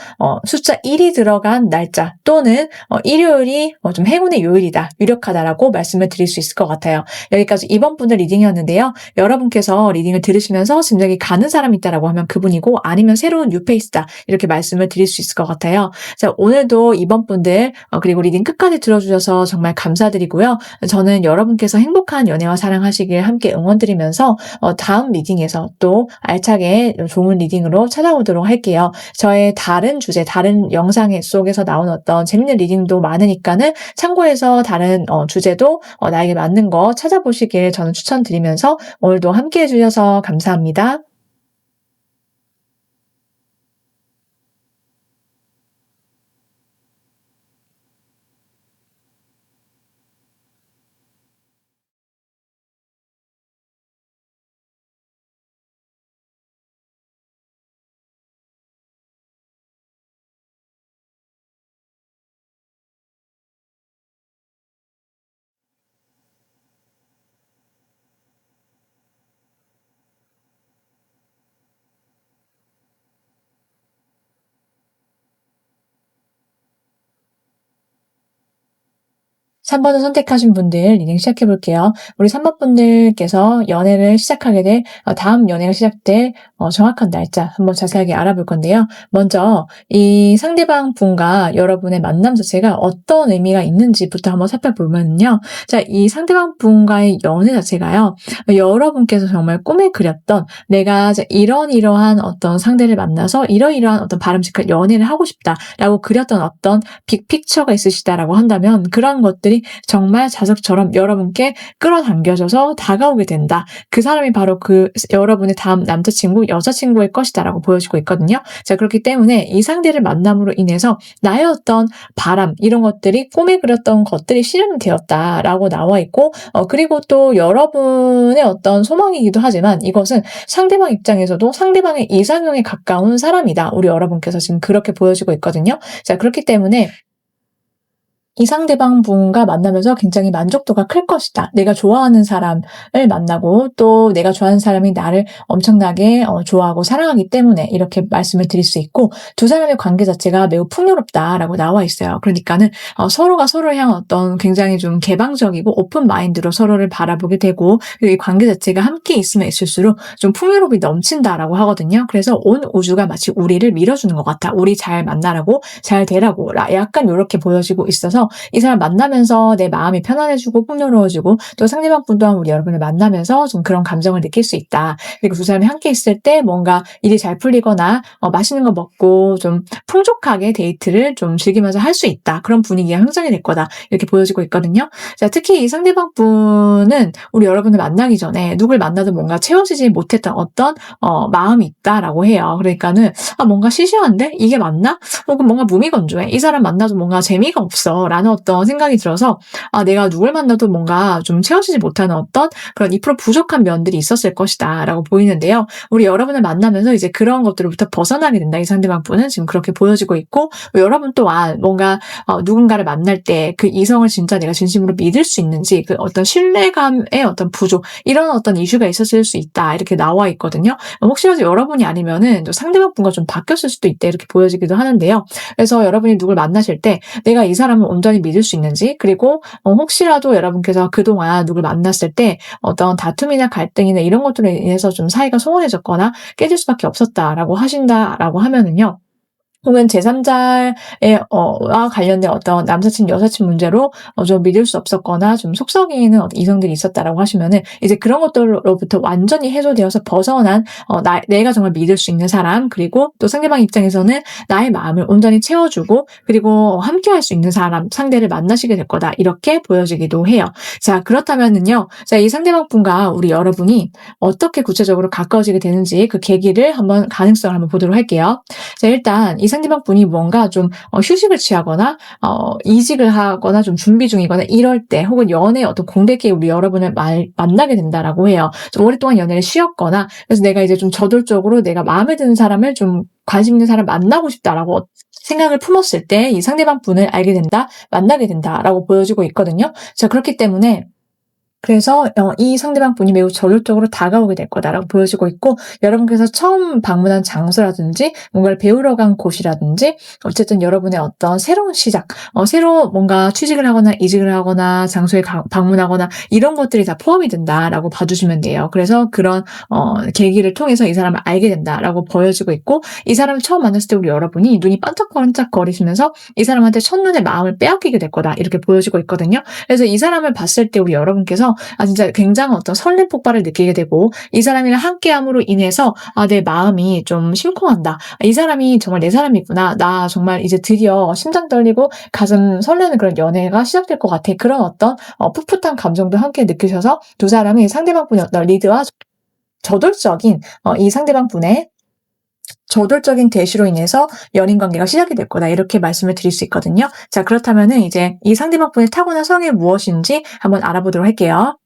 숫자 1이 들어간 날짜 또는 일요일이 좀 행운의 요일이다, 유력하다라고 말씀을 드릴 수 있을 것 같아요. 여기까지 이번 분들 리딩이었는데요. 여러분께서 리딩을 들으시면서 짐작이 가는 사람이 있다라고 하면 그분이고, 아니면 새로운 뉴페이스다 이렇게 말씀을 드릴 수 있을 것 같아요. 자, 오늘도 이번 분들 그리고 리딩 끝까지 들어주셔서 정말 감사드리고요. 저는 여러분께서 행복한 연애와 사랑하시길 함께 응원드리면서 다음 리딩에서 또 알차게 좋은 리딩으로 찾아오도록 할게요. 저의 다른 주제, 다른 영상 속에서 나온 어떤 재밌는 리딩도 많으니까는 참고해서 다른 주제도 나에게 맞는 거 찾아보시길 저는 추천드리면서 오늘도 함께 해주셔서 감사합니다. 3번을 선택하신 분들 리딩 시작해 볼게요. 우리 3번 분들께서 연애를 시작하게 될 다음 연애가 시작될 정확한 날짜 한번 자세하게 알아볼 건데요. 먼저 이 상대방 분과 여러분의 만남 자체가 어떤 의미가 있는지부터 한번 살펴보면요. 자, 이 상대방 분과의 연애 자체가요. 여러분께서 정말 꿈에 그렸던 내가 이러한 어떤 상대를 만나서 이러이러한 어떤 바람직한 연애를 하고 싶다라고 그렸던 어떤 빅픽처가 있으시다라고 한다면 그런 것들이 정말 자석처럼 여러분께 끌어당겨져서 다가오게 된다. 그 사람이 바로 그 여러분의 다음 남자친구, 여자친구일 것이다라고 보여지고 있거든요. 자, 그렇기 때문에 이 상대를 만남으로 인해서 나의 어떤 바람 이런 것들이 꿈에 그렸던 것들이 실현이 되었다라고 나와 있고 그리고 또 여러분의 어떤 소망이기도 하지만 이것은 상대방 입장에서도 상대방의 이상형에 가까운 사람이다. 우리 여러분께서 지금 그렇게 보여지고 있거든요. 자, 그렇기 때문에 이 상대방 분과 만나면서 굉장히 만족도가 클 것이다. 내가 좋아하는 사람을 만나고 또 내가 좋아하는 사람이 나를 엄청나게 좋아하고 사랑하기 때문에 이렇게 말씀을 드릴 수 있고 두 사람의 관계 자체가 매우 풍요롭다라고 나와 있어요. 그러니까는 서로가 서로를 향한 어떤 굉장히 좀 개방적이고 오픈 마인드로 서로를 바라보게 되고 그리고 이 관계 자체가 함께 있으면 있을수록 좀 풍요롭이 넘친다라고 하거든요. 그래서 온 우주가 마치 우리를 밀어주는 것 같아. 우리 잘 만나라고 잘 되라고 약간 이렇게 보여지고 있어서 이 사람 만나면서 내 마음이 편안해지고 풍요로워지고 또 상대방 분 또한 우리 여러분을 만나면서 좀 그런 감정을 느낄 수 있다. 그리고 두 사람이 함께 있을 때 뭔가 일이 잘 풀리거나 맛있는 거 먹고 좀 풍족하게 데이트를 좀 즐기면서 할 수 있다. 그런 분위기가 형성이 될 거다. 이렇게 보여지고 있거든요. 자, 특히 이 상대방 분은 우리 여러분을 만나기 전에 누굴 만나도 뭔가 채워지지 못했던 어떤 마음이 있다라고 해요. 그러니까는 뭔가 시시한데? 이게 맞나? 혹은 뭔가 무미건조해. 이 사람 만나도 뭔가 재미가 없어. 라는 어떤 생각이 들어서 내가 누굴 만나도 뭔가 좀 채워지지 못하는 어떤 그런 2% 부족한 면들이 있었을 것이다 라고 보이는데요. 우리 여러분을 만나면서 이제 그런 것들로부터 벗어나게 된다. 이 상대방 분은 지금 그렇게 보여지고 있고 여러분 또한 뭔가 누군가를 만날 때 그 이성을 진짜 내가 진심으로 믿을 수 있는지 그 어떤 신뢰감의 어떤 부족 이런 어떤 이슈가 있었을 수 있다. 이렇게 나와 있거든요. 혹시라도 여러분이 아니면은 또 상대방 분과 좀 바뀌었을 수도 있다. 이렇게 보여지기도 하는데요. 그래서 여러분이 누굴 만나실 때 내가 이 사람을 온전히 믿을 수 있는지 그리고 혹시라도 여러분께서 그동안 누굴 만났을 때 어떤 다툼이나 갈등이나 이런 것들로 인해서 좀 사이가 소원해졌거나 깨질 수밖에 없었다라고 하신다라고 하면은요. 혹은 제3자의 와 관련된 어떤 남사친, 여사친 문제로 좀 믿을 수 없었거나 좀 속썩이는 어떤 이성들이 있었다라고 하시면은 이제 그런 것들로부터 완전히 해소되어서 벗어난 내가 정말 믿을 수 있는 사람 그리고 또 상대방 입장에서는 나의 마음을 온전히 채워주고 그리고 함께할 수 있는 사람, 상대를 만나시게 될 거다 이렇게 보여지기도 해요. 자, 그렇다면은요. 자, 이 상대방 분과 우리 여러분이 어떻게 구체적으로 가까워지게 되는지 그 계기를 한번 가능성을 한번 보도록 할게요. 자, 일단 이 상대방 분이 뭔가 좀 휴식을 취하거나 이직을 하거나 좀 준비 중이거나 이럴 때 혹은 연애 어떤 공백기에 우리 여러분을 만나게 된다라고 해요. 좀 오랫동안 연애를 쉬었거나 그래서 내가 이제 좀 저돌적으로 내가 마음에 드는 사람을 좀 관심 있는 사람 만나고 싶다라고 생각을 품었을 때 이 상대방 분을 알게 된다, 만나게 된다라고 보여지고 있거든요. 자, 그렇기 때문에 그래서 이 상대방 분이 매우 저돌적으로 다가오게 될 거다라고 보여지고 있고 여러분께서 처음 방문한 장소라든지 뭔가를 배우러 간 곳이라든지 어쨌든 여러분의 어떤 새로운 시작, 새로 뭔가 취직을 하거나 이직을 하거나 장소에 방문하거나 이런 것들이 다 포함이 된다라고 봐주시면 돼요. 그래서 그런 계기를 통해서 이 사람을 알게 된다라고 보여지고 있고 이 사람을 처음 만났을 때 우리 여러분이 눈이 반짝반짝거리시면서 이 사람한테 첫눈에 마음을 빼앗기게 될 거다 이렇게 보여지고 있거든요. 그래서 이 사람을 봤을 때 우리 여러분께서 진짜 굉장한 어떤 설렘 폭발을 느끼게 되고 이 사람이랑 함께함으로 인해서 내 마음이 좀 심쿵한다. 이 사람이 정말 내 사람이구나. 나 정말 이제 드디어 심장 떨리고 가슴 설레는 그런 연애가 시작될 것 같아. 그런 어떤 풋풋한 감정도 함께 느끼셔서 두 사람이 상대방 분의 어떤 리드와 저돌적인 이 상대방 분의 저돌적인 대시로 인해서 연인 관계가 시작이 될 거다. 이렇게 말씀을 드릴 수 있거든요. 자, 그렇다면은 이제 이 상대방 분의 타고난 성이 무엇인지 한번 알아보도록 할게요.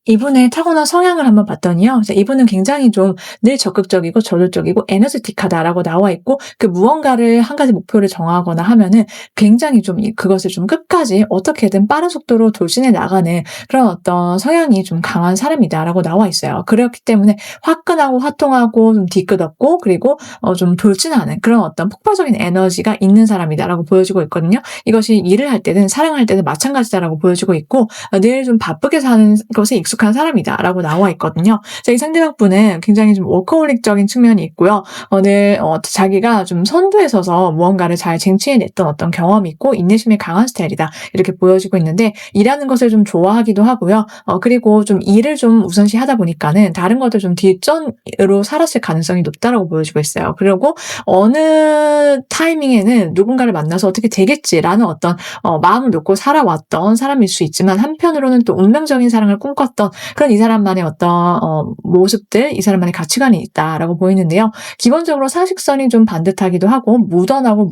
이분의 타고난 성향을 한번 봤더니요. 이제 이분은 굉장히 좀 늘 적극적이고 저돌적이고 에너지틱하다라고 나와 있고 그 무언가를 한 가지 목표를 정하거나 하면은 굉장히 좀 그것을 좀 끝까지 어떻게든 빠른 속도로 돌진해 나가는 그런 어떤 성향이 좀 강한 사람이다라고 나와 있어요. 그렇기 때문에 화끈하고 화통하고 좀 뒤끝없고 그리고 좀 돌진하는 그런 어떤 폭발적인 에너지가 있는 사람이다라고 보여지고 있거든요. 이것이 일을 할 때든 사랑할 때든 마찬가지다라고 보여지고 있고 늘 좀 바쁘게 사는 것에 익숙한 사람이다라고 나와 있거든요. 이 상대방 분은 굉장히 좀 워커홀릭적인 측면이 있고요. 늘 자기가 좀 선두에 서서 무언가를 잘 쟁취해냈던 어떤 경험이 있고 인내심이 강한 스타일이다 이렇게 보여지고 있는데 일하는 것을 좀 좋아하기도 하고요. 그리고 좀 일을 좀 우선시하다 보니까는 다른 것들 좀 뒷전으로 살았을 가능성이 높다라고 보여지고 있어요. 그리고 어느 타이밍에는 누군가를 만나서 어떻게 되겠지라는 어떤 마음을 놓고 살아왔던 사람일 수 있지만 한편으로는 또 운명적인 사랑을 꿈꿨던 그런 이 사람만의 어떤 모습들, 이 사람만의 가치관이 있다라고 보이는데요. 기본적으로 상식선이 좀 반듯하기도 하고 모던하고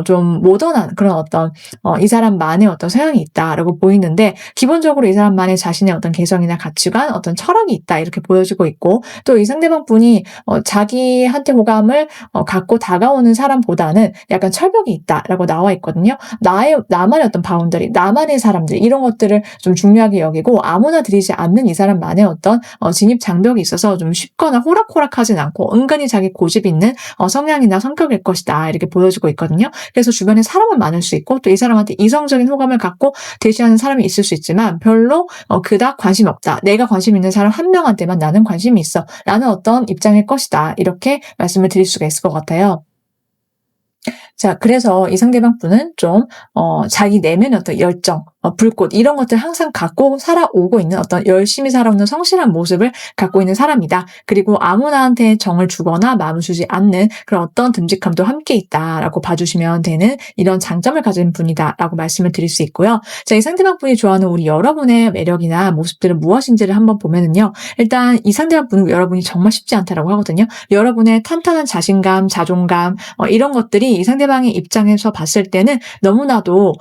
좀 모던한 그런 어떤 이 사람만의 어떤 성향이 있다라고 보이는데 기본적으로 이 사람만의 자신의 어떤 개성이나 가치관, 어떤 철학이 있다 이렇게 보여지고 있고 또 이 상대방 분이 자기한테 호감을 갖고 다가오는 사람보다는 약간 철벽이 있다라고 나와 있거든요. 나만의 어떤 바운더리, 나만의 사람들 이런 것들을 좀 중요하게 여기고 아무나 들이지 않는 이 사람만의 어떤 진입 장벽이 있어서 좀 쉽거나 호락호락하진 않고 은근히 자기 고집 있는 성향이나 성격일 것이다 이렇게 보여지고 있거든요. 그래서 주변에 사람은 많을 수 있고 또 이 사람한테 이성적인 호감을 갖고 대시하는 사람이 있을 수 있지만 별로 그닥 관심이 없다. 내가 관심 있는 사람 한 명한테만 나는 관심이 있어 라는 어떤 입장일 것이다. 이렇게 말씀을 드릴 수가 있을 것 같아요. 자, 그래서 이 상대방 분은 좀, 자기 내면의 어떤 열정, 불꽃, 이런 것들 항상 갖고 살아오고 있는 어떤 열심히 살아오는 성실한 모습을 갖고 있는 사람이다. 그리고 아무나한테 정을 주거나 마음을 주지 않는 그런 어떤 듬직함도 함께 있다라고 봐주시면 되는 이런 장점을 가진 분이다라고 말씀을 드릴 수 있고요. 자, 이 상대방 분이 좋아하는 우리 여러분의 매력이나 모습들은 무엇인지를 한번 보면은요. 일단 이 상대방 분은 여러분이 정말 쉽지 않다라고 하거든요. 여러분의 탄탄한 자신감, 자존감, 이런 것들이 이 상대방의 입장에서 봤을 때는 너무나도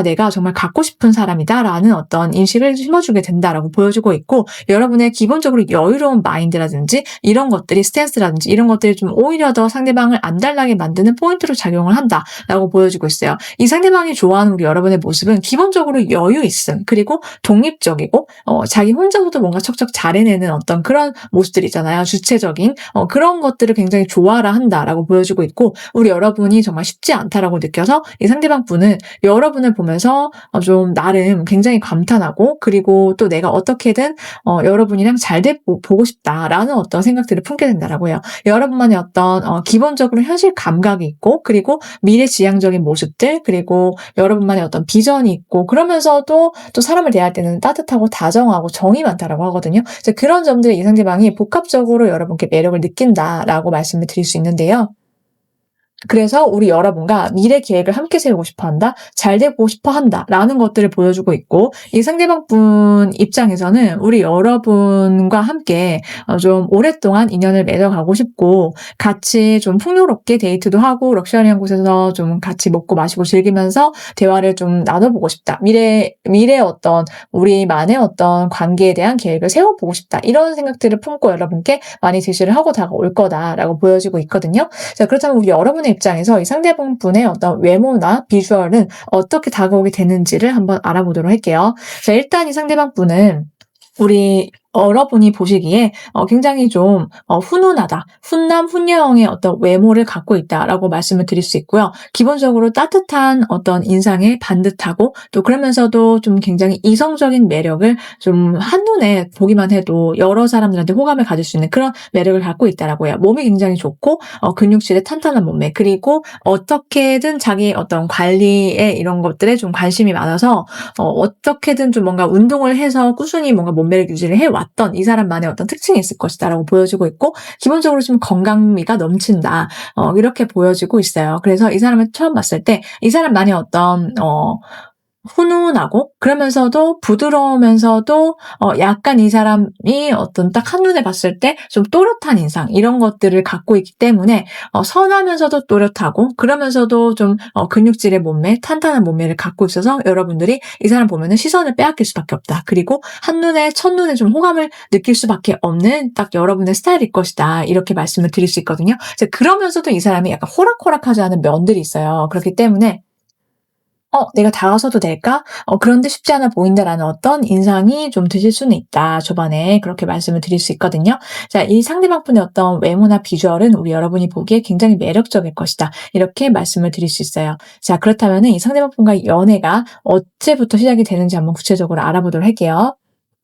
내가 정말 갖고 싶은 사람이다라는 어떤 인식을 심어주게 된다라고 보여주고 있고 여러분의 기본적으로 여유로운 마인드라든지 이런 것들이 스탠스라든지 이런 것들이 좀 오히려 더 상대방을 안달나게 만드는 포인트로 작용을 한다라고 보여지고 있어요. 이 상대방이 좋아하는 우리 여러분의 모습은 기본적으로 여유 있음 그리고 독립적이고 자기 혼자서도 뭔가 척척 잘해내는 어떤 그런 모습들 있잖아요. 주체적인 그런 것들을 굉장히 좋아라 한다라고 보여주고 있고 우리 여러분이 정말 쉽지 않다라고 느껴서 이 상대방 분은 여러분을 보면서 좀 나름 굉장히 감탄하고 그리고 또 내가 어떻게든 여러분이랑 잘 보고 싶다라는 어떤 생각들을 품게 된다라고 해요. 여러분만의 어떤 기본적으로 현실 감각이 있고 그리고 미래지향적인 모습들 그리고 여러분만의 어떤 비전이 있고 그러면서도 또 사람을 대할 때는 따뜻하고 다정하고 정이 많다라고 하거든요. 그런 점들 이 상대방이 복합적으로 여러분께 매력을 느낀다라고 말씀을 드릴 수 있는데요. 그래서 우리 여러분과 미래 계획을 함께 세우고 싶어 한다, 잘 되고 싶어 한다 라는 것들을 보여주고 있고 이 상대방 분 입장에서는 우리 여러분과 함께 좀 오랫동안 인연을 맺어가고 싶고 같이 좀 풍요롭게 데이트도 하고 럭셔리한 곳에서 좀 같이 먹고 마시고 즐기면서 대화를 좀 나눠보고 싶다. 미래 어떤 우리만의 어떤 관계에 대한 계획을 세워보고 싶다. 이런 생각들을 품고 여러분께 많이 제시를 하고 다가올 거다라고 보여지고 있거든요. 자, 그렇다면 우리 여러분의 입장에서 이 상대방 분의 어떤 외모나 비주얼은 어떻게 다가오게 되는지를 한번 알아보도록 할게요. 자, 일단 이 상대방 분은 우리 여러분이 보시기에 굉장히 좀 훈훈하다, 훈남, 훈녀형의 어떤 외모를 갖고 있다라고 말씀을 드릴 수 있고요. 기본적으로 따뜻한 어떤 인상에 반듯하고 또 그러면서도 좀 굉장히 이성적인 매력을 좀 한눈에 보기만 해도 여러 사람들한테 호감을 가질 수 있는 그런 매력을 갖고 있다라고 해요. 몸이 굉장히 좋고 근육질의 탄탄한 몸매 그리고 어떻게든 자기 어떤 관리에 이런 것들에 좀 관심이 많아서 어떻게든 좀 뭔가 운동을 해서 꾸준히 뭔가 몸매를 유지를 해왔던 이 사람만의 어떤 특징이 있을 것이다라고 보여지고 있고 기본적으로 좀 건강미가 넘친다 이렇게 보여지고 있어요. 그래서 이 사람을 처음 봤을 때 이 사람만의 어떤 훈훈하고 그러면서도 부드러우면서도 약간 이 사람이 어떤 딱 한눈에 봤을 때 좀 또렷한 인상 이런 것들을 갖고 있기 때문에 선하면서도 또렷하고 그러면서도 좀 근육질의 몸매, 탄탄한 몸매를 갖고 있어서 여러분들이 이 사람 보면은 시선을 빼앗길 수밖에 없다. 그리고 한눈에 첫눈에 좀 호감을 느낄 수밖에 없는 딱 여러분의 스타일일 것이다. 이렇게 말씀을 드릴 수 있거든요. 그러면서도 이 사람이 약간 호락호락하지 않은 면들이 있어요. 그렇기 때문에 '내가 다가서도 될까? 그런데 쉽지 않아 보인다.'라는 어떤 인상이 좀 드실 수는 있다. 초반에 그렇게 말씀을 드릴 수 있거든요. 자, 이 상대방분의 어떤 외모나 비주얼은 우리 여러분이 보기에 굉장히 매력적일 것이다. 이렇게 말씀을 드릴 수 있어요. 자, 그렇다면은 이 상대방분과의 연애가 언제부터 시작이 되는지 한번 구체적으로 알아보도록 할게요.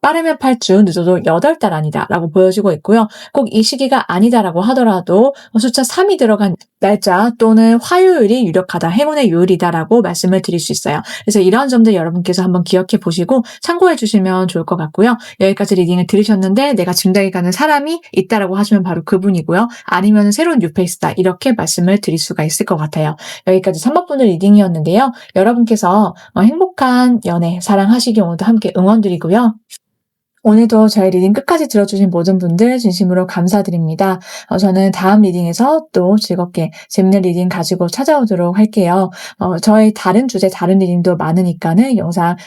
빠르면 8주, 늦어도 8달 안이다라고 보여지고 있고요. 꼭 이 시기가 아니다라고 하더라도 숫자 3이 들어간 날짜 또는 화요일이 유력하다, 행운의 요일이다라고 말씀을 드릴 수 있어요. 그래서 이러한 점들 여러분께서 한번 기억해 보시고 참고해 주시면 좋을 것 같고요. 여기까지 리딩을 들으셨는데 내가 짐작이 가는 사람이 있다라고 하시면 바로 그분이고요. 아니면 새로운 뉴페이스다 이렇게 말씀을 드릴 수가 있을 것 같아요. 여기까지 3번 분들 리딩이었는데요. 여러분께서 행복한 연애, 사랑하시기 오늘도 함께 응원드리고요. 오늘도 저희 리딩 끝까지 들어주신 모든 분들 진심으로 감사드립니다. 저는 다음 리딩에서 또 즐겁게 재밌는 리딩 가지고 찾아오도록 할게요. 저희 다른 주제, 다른 리딩도 많으니까는 영상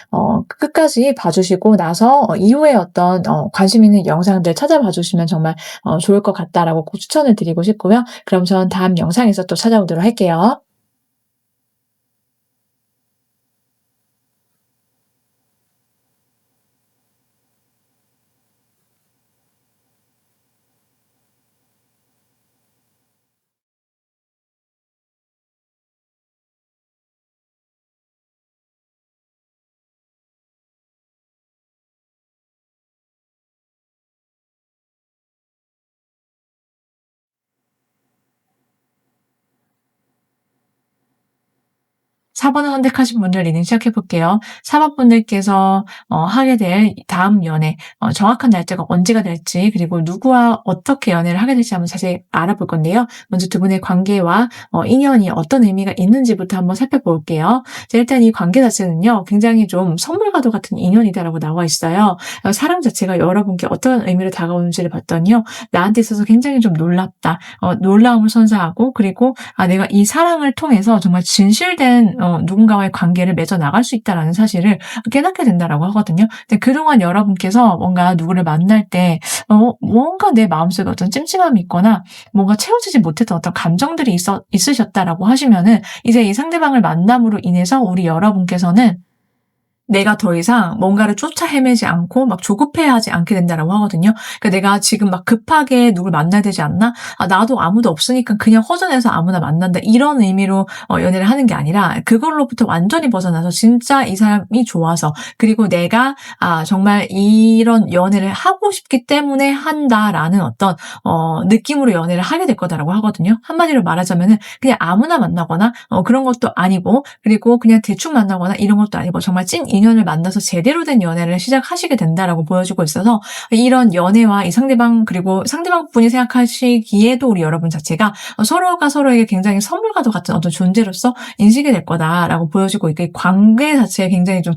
끝까지 봐주시고 나서 이후에 어떤 관심 있는 영상들 찾아봐 주시면 정말 좋을 것 같다라고 꼭 추천을 드리고 싶고요. 그럼 전 다음 영상에서 또 찾아오도록 할게요. 4번을 선택하신 분들 리딩 시작해 볼게요. 4번 분들께서 하게 될 다음 연애, 정확한 날짜가 언제가 될지 그리고 누구와 어떻게 연애를 하게 될지 한번 자세히 알아볼 건데요. 먼저 두 분의 관계와 인연이 어떤 의미가 있는지부터 한번 살펴볼게요. 자, 일단 이 관계 자체는요. 굉장히 좀 선물과도 같은 인연이다라고 나와 있어요. 사랑 자체가 여러분께 어떤 의미로 다가오는지를 봤더니요. 나한테 있어서 굉장히 좀 놀랍다. 놀라움을 선사하고 그리고 내가 이 사랑을 통해서 정말 진실된 누군가와의 관계를 맺어 나갈 수 있다라는 사실을 깨닫게 된다라고 하거든요. 근데 그동안 여러분께서 뭔가 누구를 만날 때 뭔가 내 마음속에 어떤 찜찜함이 있거나 뭔가 채워지지 못했던 어떤 감정들이 있으셨다라고 하시면은 이제 이 상대방을 만남으로 인해서 우리 여러분께서는 내가 더 이상 뭔가를 쫓아 헤매지 않고 막 조급해하지 않게 된다라고 하거든요. 그러니까 내가 지금 막 급하게 누굴 만나야 되지 않나? 나도 아무도 없으니까 그냥 허전해서 아무나 만난다. 이런 의미로 연애를 하는 게 아니라 그걸로부터 완전히 벗어나서 진짜 이 사람이 좋아서 그리고 내가 정말 이런 연애를 하고 싶기 때문에 한다라는 어떤 느낌으로 연애를 하게 될 거다라고 하거든요. 한마디로 말하자면은 그냥 아무나 만나거나 그런 것도 아니고 그리고 그냥 대충 만나거나 이런 것도 아니고 정말 찐 인연을 만나서 제대로 된 연애를 시작하시게 된다라고 보여지고 있어서 이런 연애와 이 상대방 그리고 상대방 분이 생각하시기에도 우리 여러분 자체가 서로가 서로에게 굉장히 선물과도 같은 어떤 존재로서 인식이 될 거다라고 보여지고 있고 이 관계 자체에 굉장히 좀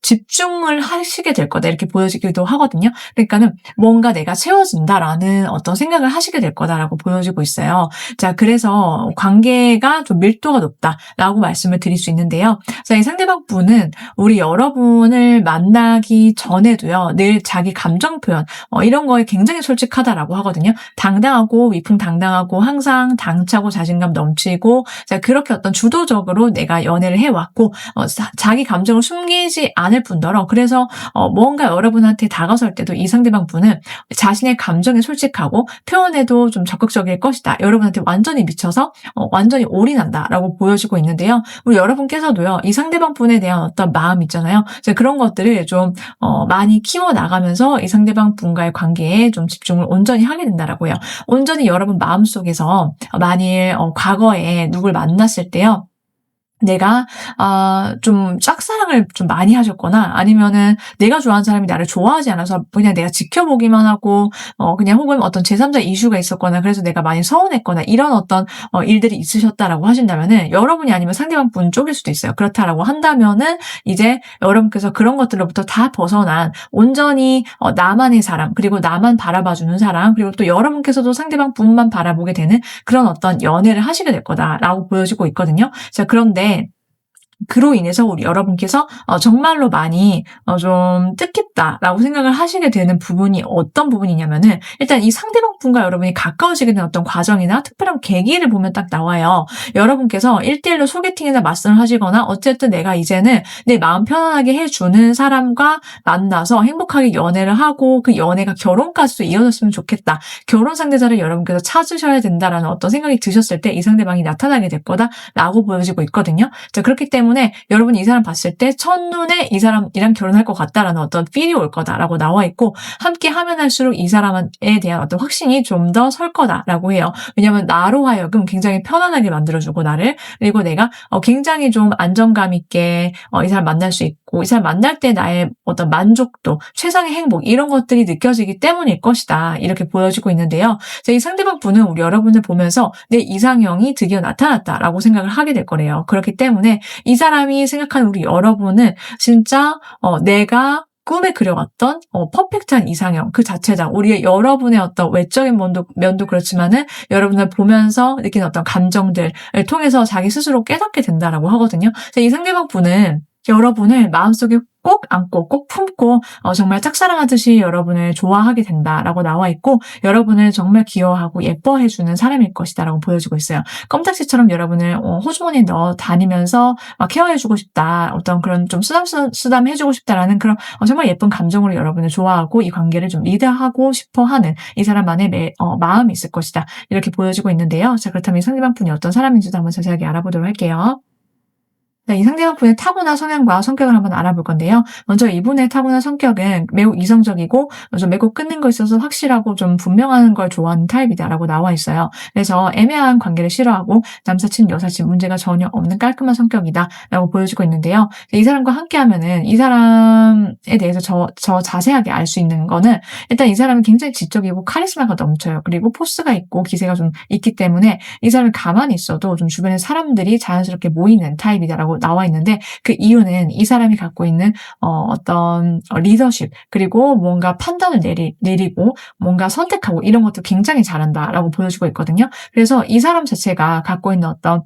집중을 하시게 될 거다 이렇게 보여지기도 하거든요. 그러니까는 뭔가 내가 채워진다라는 어떤 생각을 하시게 될 거다라고 보여지고 있어요. 자, 그래서 관계가 좀 밀도가 높다라고 말씀을 드릴 수 있는데요. 자, 이 상대방 분은 우리 여러분을 만나기 전에도요, 늘 자기 감정 표현, 이런 거에 굉장히 솔직하다라고 하거든요. 당당하고 위풍당당하고 항상 당차고 자신감 넘치고, 자, 그렇게 어떤 주도적으로 내가 연애를 해왔고, 자기 감정을 숨기지 않을 뿐더러, 그래서 뭔가 여러분한테 다가설 때도 이 상대방 분은 자신의 감정에 솔직하고 표현에도 좀 적극적일 것이다. 여러분한테 완전히 미쳐서 완전히 올인한다라고 보여지고 있는데요. 우리 여러분께서도요. 이 상대방 분에 대한 어떤 마음 있잖아요. 그런 것들을 좀 많이 키워나가면서 이 상대방 분과의 관계에 좀 집중을 온전히 하게 된다라고 해요. 온전히 여러분 마음속에서 만일 과거에 누굴 만났을 때요. 내가 좀 짝사랑을 좀 많이 하셨거나 아니면은 내가 좋아하는 사람이 나를 좋아하지 않아서 그냥 내가 지켜보기만 하고 그냥 혹은 어떤 제3자 이슈가 있었거나 그래서 내가 많이 서운했거나 이런 어떤 일들이 있으셨다라고 하신다면은 여러분이 아니면 상대방 분 쪽일 수도 있어요. 그렇다라고 한다면은 이제 여러분께서 그런 것들로부터 다 벗어난 온전히 나만의 사람 그리고 나만 바라봐주는 사람 그리고 또 여러분께서도 상대방 분만 바라보게 되는 그런 어떤 연애를 하시게 될 거다라고 보여지고 있거든요. 자, 그런데 그로 인해서 우리 여러분께서 정말로 많이 좀 뜻깊다라고 생각을 하시게 되는 부분이 어떤 부분이냐면은 일단 이 상대방 분과 여러분이 가까워지게 된 어떤 과정이나 특별한 계기를 보면 딱 나와요. 여러분께서 1대1로 소개팅이나 맞선을 하시거나 어쨌든 내가 이제는 내 마음 편안하게 해주는 사람과 만나서 행복하게 연애를 하고 그 연애가 결혼까지도 이어졌으면 좋겠다. 결혼 상대자를 여러분께서 찾으셔야 된다라는 어떤 생각이 드셨을 때 이 상대방이 나타나게 될 거다라고 보여지고 있거든요. 자, 그렇기 때문에 여러분이 이 사람 봤을 때 첫눈에 이 사람이랑 결혼할 것 같다라는 어떤 필이 올 거다라고 나와 있고 함께 하면 할수록 이 사람에 대한 어떤 확신이 좀 더 설 거다라고 해요. 왜냐하면 나로 하여금 굉장히 편안하게 만들어주고 나를 그리고 내가 굉장히 좀 안정감 있게 이 사람 만날 수 있고 이 사람 만날 때 나의 어떤 만족도, 최상의 행복 이런 것들이 느껴지기 때문일 것이다. 이렇게 보여지고 있는데요. 이 상대방 분은 우리 여러분을 보면서 내 이상형이 드디어 나타났다라고 생각을 하게 될 거래요. 그렇기 때문에 이 사람이 생각하는 우리 여러분은 진짜 내가 꿈에 그려왔던 퍼펙트한 이상형 그 자체다. 우리의 여러분의 어떤 외적인 면도 그렇지만은 여러분을 보면서 느끼는 어떤 감정들을 통해서 자기 스스로 깨닫게 된다라고 하거든요. 이 상대방 분은 여러분을 마음속에 꼭 안고 꼭 품고 정말 짝사랑하듯이 여러분을 좋아하게 된다라고 나와 있고 여러분을 정말 귀여워하고 예뻐해주는 사람일 것이다라고 보여지고 있어요. 껌딱지처럼 여러분을 호주머니에 넣어 다니면서 케어해주고 싶다. 어떤 그런 좀 쓰담 해주고 싶다라는 그런 정말 예쁜 감정으로 여러분을 좋아하고 이 관계를 좀 리드하고 싶어하는 이 사람만의 마음이 있을 것이다. 이렇게 보여지고 있는데요. 자, 그렇다면 이 상대방 분이 어떤 사람인지도 한번 자세하게 알아보도록 할게요. 네, 이 상대방 분의 타고난 성향과 성격을 한번 알아볼 건데요. 먼저 이분의 타고난 성격은 매우 이성적이고 좀 맺고 끊는 거 있어서 확실하고 좀 분명한 걸 좋아하는 타입이다라고 나와 있어요. 그래서 애매한 관계를 싫어하고 남사친, 여사친 문제가 전혀 없는 깔끔한 성격이다라고 보여지고 있는데요. 이 사람과 함께하면은 이 사람에 대해서 저 자세하게 알 수 있는 거는 일단 이 사람은 굉장히 지적이고 카리스마가 넘쳐요. 그리고 포스가 있고 기세가 좀 있기 때문에 이 사람이 가만히 있어도 좀 주변에 사람들이 자연스럽게 모이는 타입이다라고 나와 있는데 그 이유는 이 사람이 갖고 있는 어떤 리더십 그리고 뭔가 판단을 내리고 뭔가 선택하고 이런 것도 굉장히 잘한다라고 보여주고 있거든요. 그래서 이 사람 자체가 갖고 있는 어떤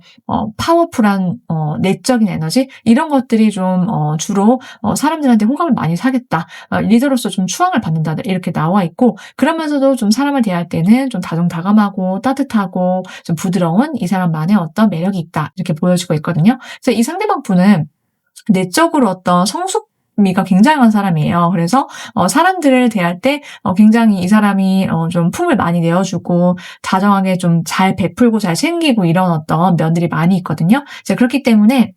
파워풀한 내적인 에너지 이런 것들이 좀 주로 사람들한테 호감을 많이 사겠다. 리더로서 좀 추앙을 받는다 이렇게 나와 있고 그러면서도 좀 사람을 대할 때는 좀 다정다감하고 따뜻하고 좀 부드러운 이 사람만의 어떤 매력이 있다 이렇게 보여주고 있거든요. 그래서 이 상대방 분은 내적으로 어떤 성숙미가 굉장한 사람이에요. 그래서 사람들을 대할 때 굉장히 이 사람이 좀 품을 많이 내어주고 다정하게 좀 잘 베풀고 잘 챙기고 이런 어떤 면들이 많이 있거든요. 그렇기 때문에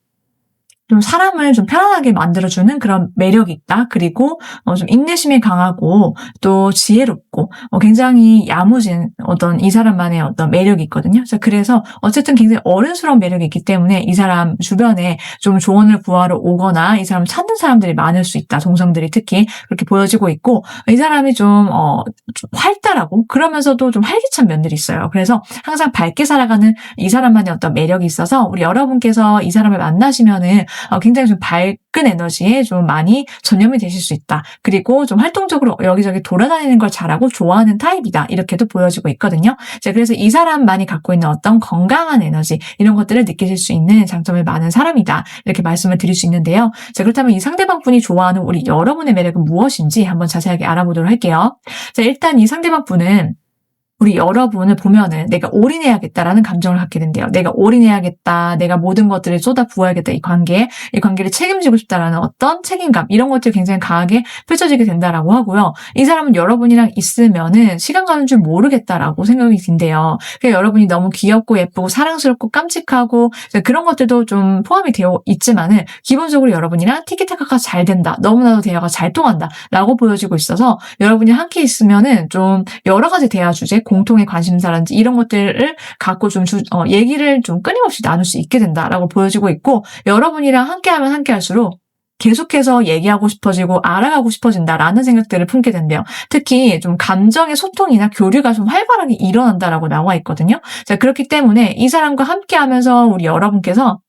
좀 사람을 좀 편안하게 만들어주는 그런 매력이 있다. 그리고 좀 인내심이 강하고 또 지혜롭고 굉장히 야무진 어떤 이 사람만의 어떤 매력이 있거든요. 그래서 어쨌든 굉장히 어른스러운 매력이 있기 때문에 이 사람 주변에 좀 조언을 구하러 오거나 이 사람을 찾는 사람들이 많을 수 있다. 동성들이 특히 그렇게 보여지고 있고 이 사람이 좀 활달하고 그러면서도 좀 활기찬 면들이 있어요. 그래서 항상 밝게 살아가는 이 사람만의 어떤 매력이 있어서 우리 여러분께서 이 사람을 만나시면은 굉장히 좀 밝은 에너지에 좀 많이 전념이 되실 수 있다. 그리고 좀 활동적으로 여기저기 돌아다니는 걸 잘하고 좋아하는 타입이다. 이렇게도 보여지고 있거든요. 그래서 이 사람만이 갖고 있는 어떤 건강한 에너지 이런 것들을 느끼실 수 있는 장점이 많은 사람이다. 이렇게 말씀을 드릴 수 있는데요. 그렇다면 이 상대방 분이 좋아하는 우리 여러분의 매력은 무엇인지 한번 자세하게 알아보도록 할게요. 일단 이 상대방 분은 우리 여러분을 보면은 내가 올인해야겠다라는 감정을 갖게 된대요. 내가 올인해야겠다. 내가 모든 것들을 쏟아 부어야겠다. 이 관계를 책임지고 싶다라는 어떤 책임감 이런 것들이 굉장히 강하게 펼쳐지게 된다라고 하고요. 이 사람은 여러분이랑 있으면은 시간 가는 줄 모르겠다라고 생각이 든대요. 그러니까 여러분이 너무 귀엽고 예쁘고 사랑스럽고 깜찍하고 그런 것들도 좀 포함이 되어 있지만은 기본적으로 여러분이랑 티키타카가 잘 된다. 너무나도 대화가 잘 통한다라고 보여지고 있어서 여러분이 함께 있으면은 좀 여러 가지 대화 주제 공통의 관심사라든지 이런 것들을 갖고 좀 얘기를 좀 끊임없이 나눌 수 있게 된다라고 보여지고 있고, 여러분이랑 함께하면 함께할수록 계속해서 얘기하고 싶어지고 알아가고 싶어진다라는 생각들을 품게 된대요. 특히 좀 감정의 소통이나 교류가 좀 활발하게 일어난다라고 나와 있거든요. 자, 그렇기 때문에 이 사람과 함께하면서 우리 여러분께서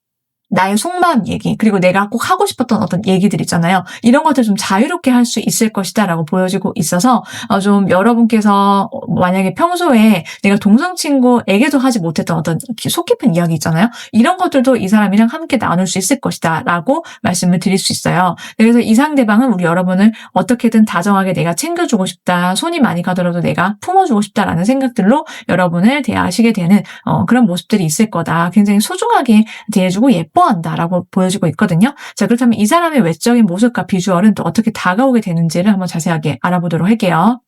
나의 속마음 얘기, 그리고 내가 꼭 하고 싶었던 어떤 얘기들 있잖아요. 이런 것들 좀 자유롭게 할 수 있을 것이다 라고 보여지고 있어서 좀 여러분께서 만약에 평소에 내가 동성 친구에게도 하지 못했던 어떤 속 깊은 이야기 있잖아요. 이런 것들도 이 사람이랑 함께 나눌 수 있을 것이다 라고 말씀을 드릴 수 있어요. 그래서 이 상대방은 우리 여러분을 어떻게든 다정하게 내가 챙겨주고 싶다, 손이 많이 가더라도 내가 품어주고 싶다라는 생각들로 여러분을 대하시게 되는 그런 모습들이 있을 거다. 굉장히 소중하게 대해주고 예뻐한다라고 보여지고 있거든요. 자, 그렇다면 이 사람의 외적인 모습과 비주얼은 또 어떻게 다가오게 되는지를 한번 자세하게 알아보도록 할게요.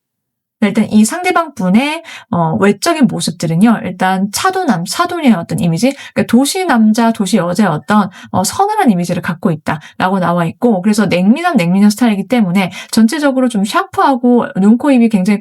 일단 이 상대방 분의 외적인 모습들은요. 일단 사돈의 어떤 이미지, 그러니까 도시 남자, 도시 여자의 어떤 서늘한 이미지를 갖고 있다라고 나와 있고, 그래서 냉미남 스타일이기 때문에 전체적으로 좀 샤프하고 눈, 코, 입이 굉장히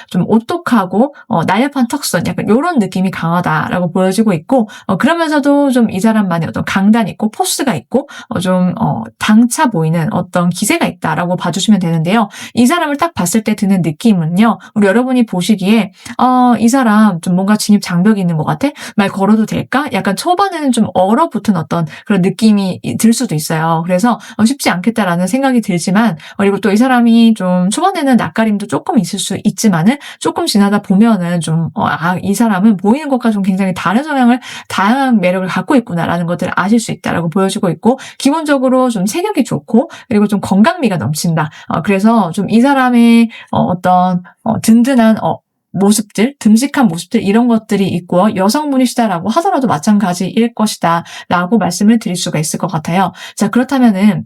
좀 오똑하고 날렵한 턱선, 약간 이런 느낌이 강하다라고 보여지고 있고, 그러면서도 좀 이 사람만의 어떤 강단 있고 포스가 있고 좀 당차 보이는 어떤 기세가 있다라고 봐주시면 되는데요. 이 사람을 딱 봤을 때 드는 느낌은요. 우리 여러분이 보시기에 이 사람 좀 뭔가 진입 장벽이 있는 것 같아? 말 걸어도 될까? 약간 초반에는 좀 얼어붙은 어떤 그런 느낌이 들 수도 있어요. 그래서 쉽지 않겠다라는 생각이 들지만, 그리고 또 이 사람이 좀 초반에는 낯가림도 조금 있을 수 있지만은 조금 지나다 보면은 좀 이 사람은 보이는 것과 좀 굉장히 다른 성향을, 다양한 매력을 갖고 있구나라는 것들을 아실 수 있다라고 보여지고 있고, 기본적으로 좀 체격이 좋고 그리고 좀 건강미가 넘친다. 그래서 좀 이 사람의 어떤 든든한 모습들, 듬직한 모습들, 이런 것들이 있고 여성분이시다라고 하더라도 마찬가지일 것이다 라고 말씀을 드릴 수가 있을 것 같아요. 자, 그렇다면은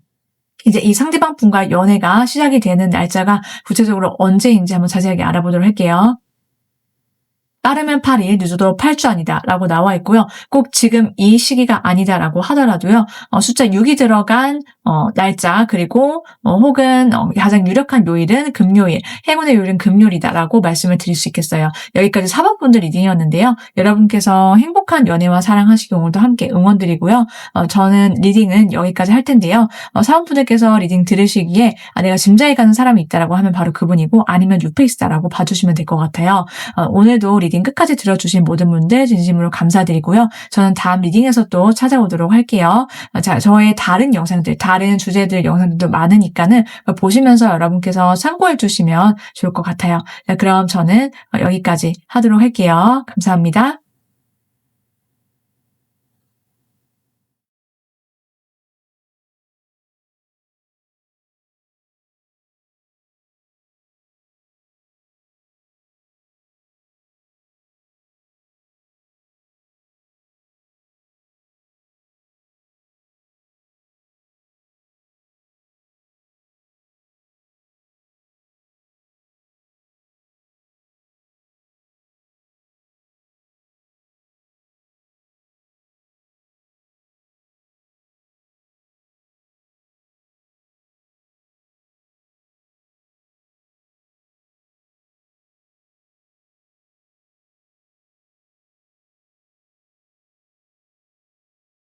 이제 이 상대방 분과 연애가 시작이 되는 날짜가 구체적으로 언제인지 한번 자세하게 알아보도록 할게요. 빠르면 8일, 늦어도 8주 아니다 라고 나와 있고요. 꼭 지금 이 시기가 아니다라고 하더라도요. 숫자 6이 들어간 날짜, 그리고 혹은 가장 유력한 요일은 금요일, 행운의 요일은 금요일이다라고 말씀을 드릴 수 있겠어요. 여기까지 4번분들 리딩이었는데요. 여러분께서 행복한 연애와 사랑하시기 오늘도 함께 응원드리고요. 저는 리딩은 여기까지 할 텐데요. 4번분들께서 리딩 들으시기에 내가 짐작이 가는 사람이 있다라고 하면 바로 그분이고, 아니면 뉴페이스다라고 봐주시면 될 것 같아요. 오늘도 리딩 끝까지 들어주신 모든 분들 진심으로 감사드리고요. 저는 다음 리딩에서 또 찾아오도록 할게요. 자, 저의 다른 영상들, 다른 주제들 영상들도 많으니까는 보시면서 여러분께서 참고해 주시면 좋을 것 같아요. 자, 그럼 저는 여기까지 하도록 할게요. 감사합니다.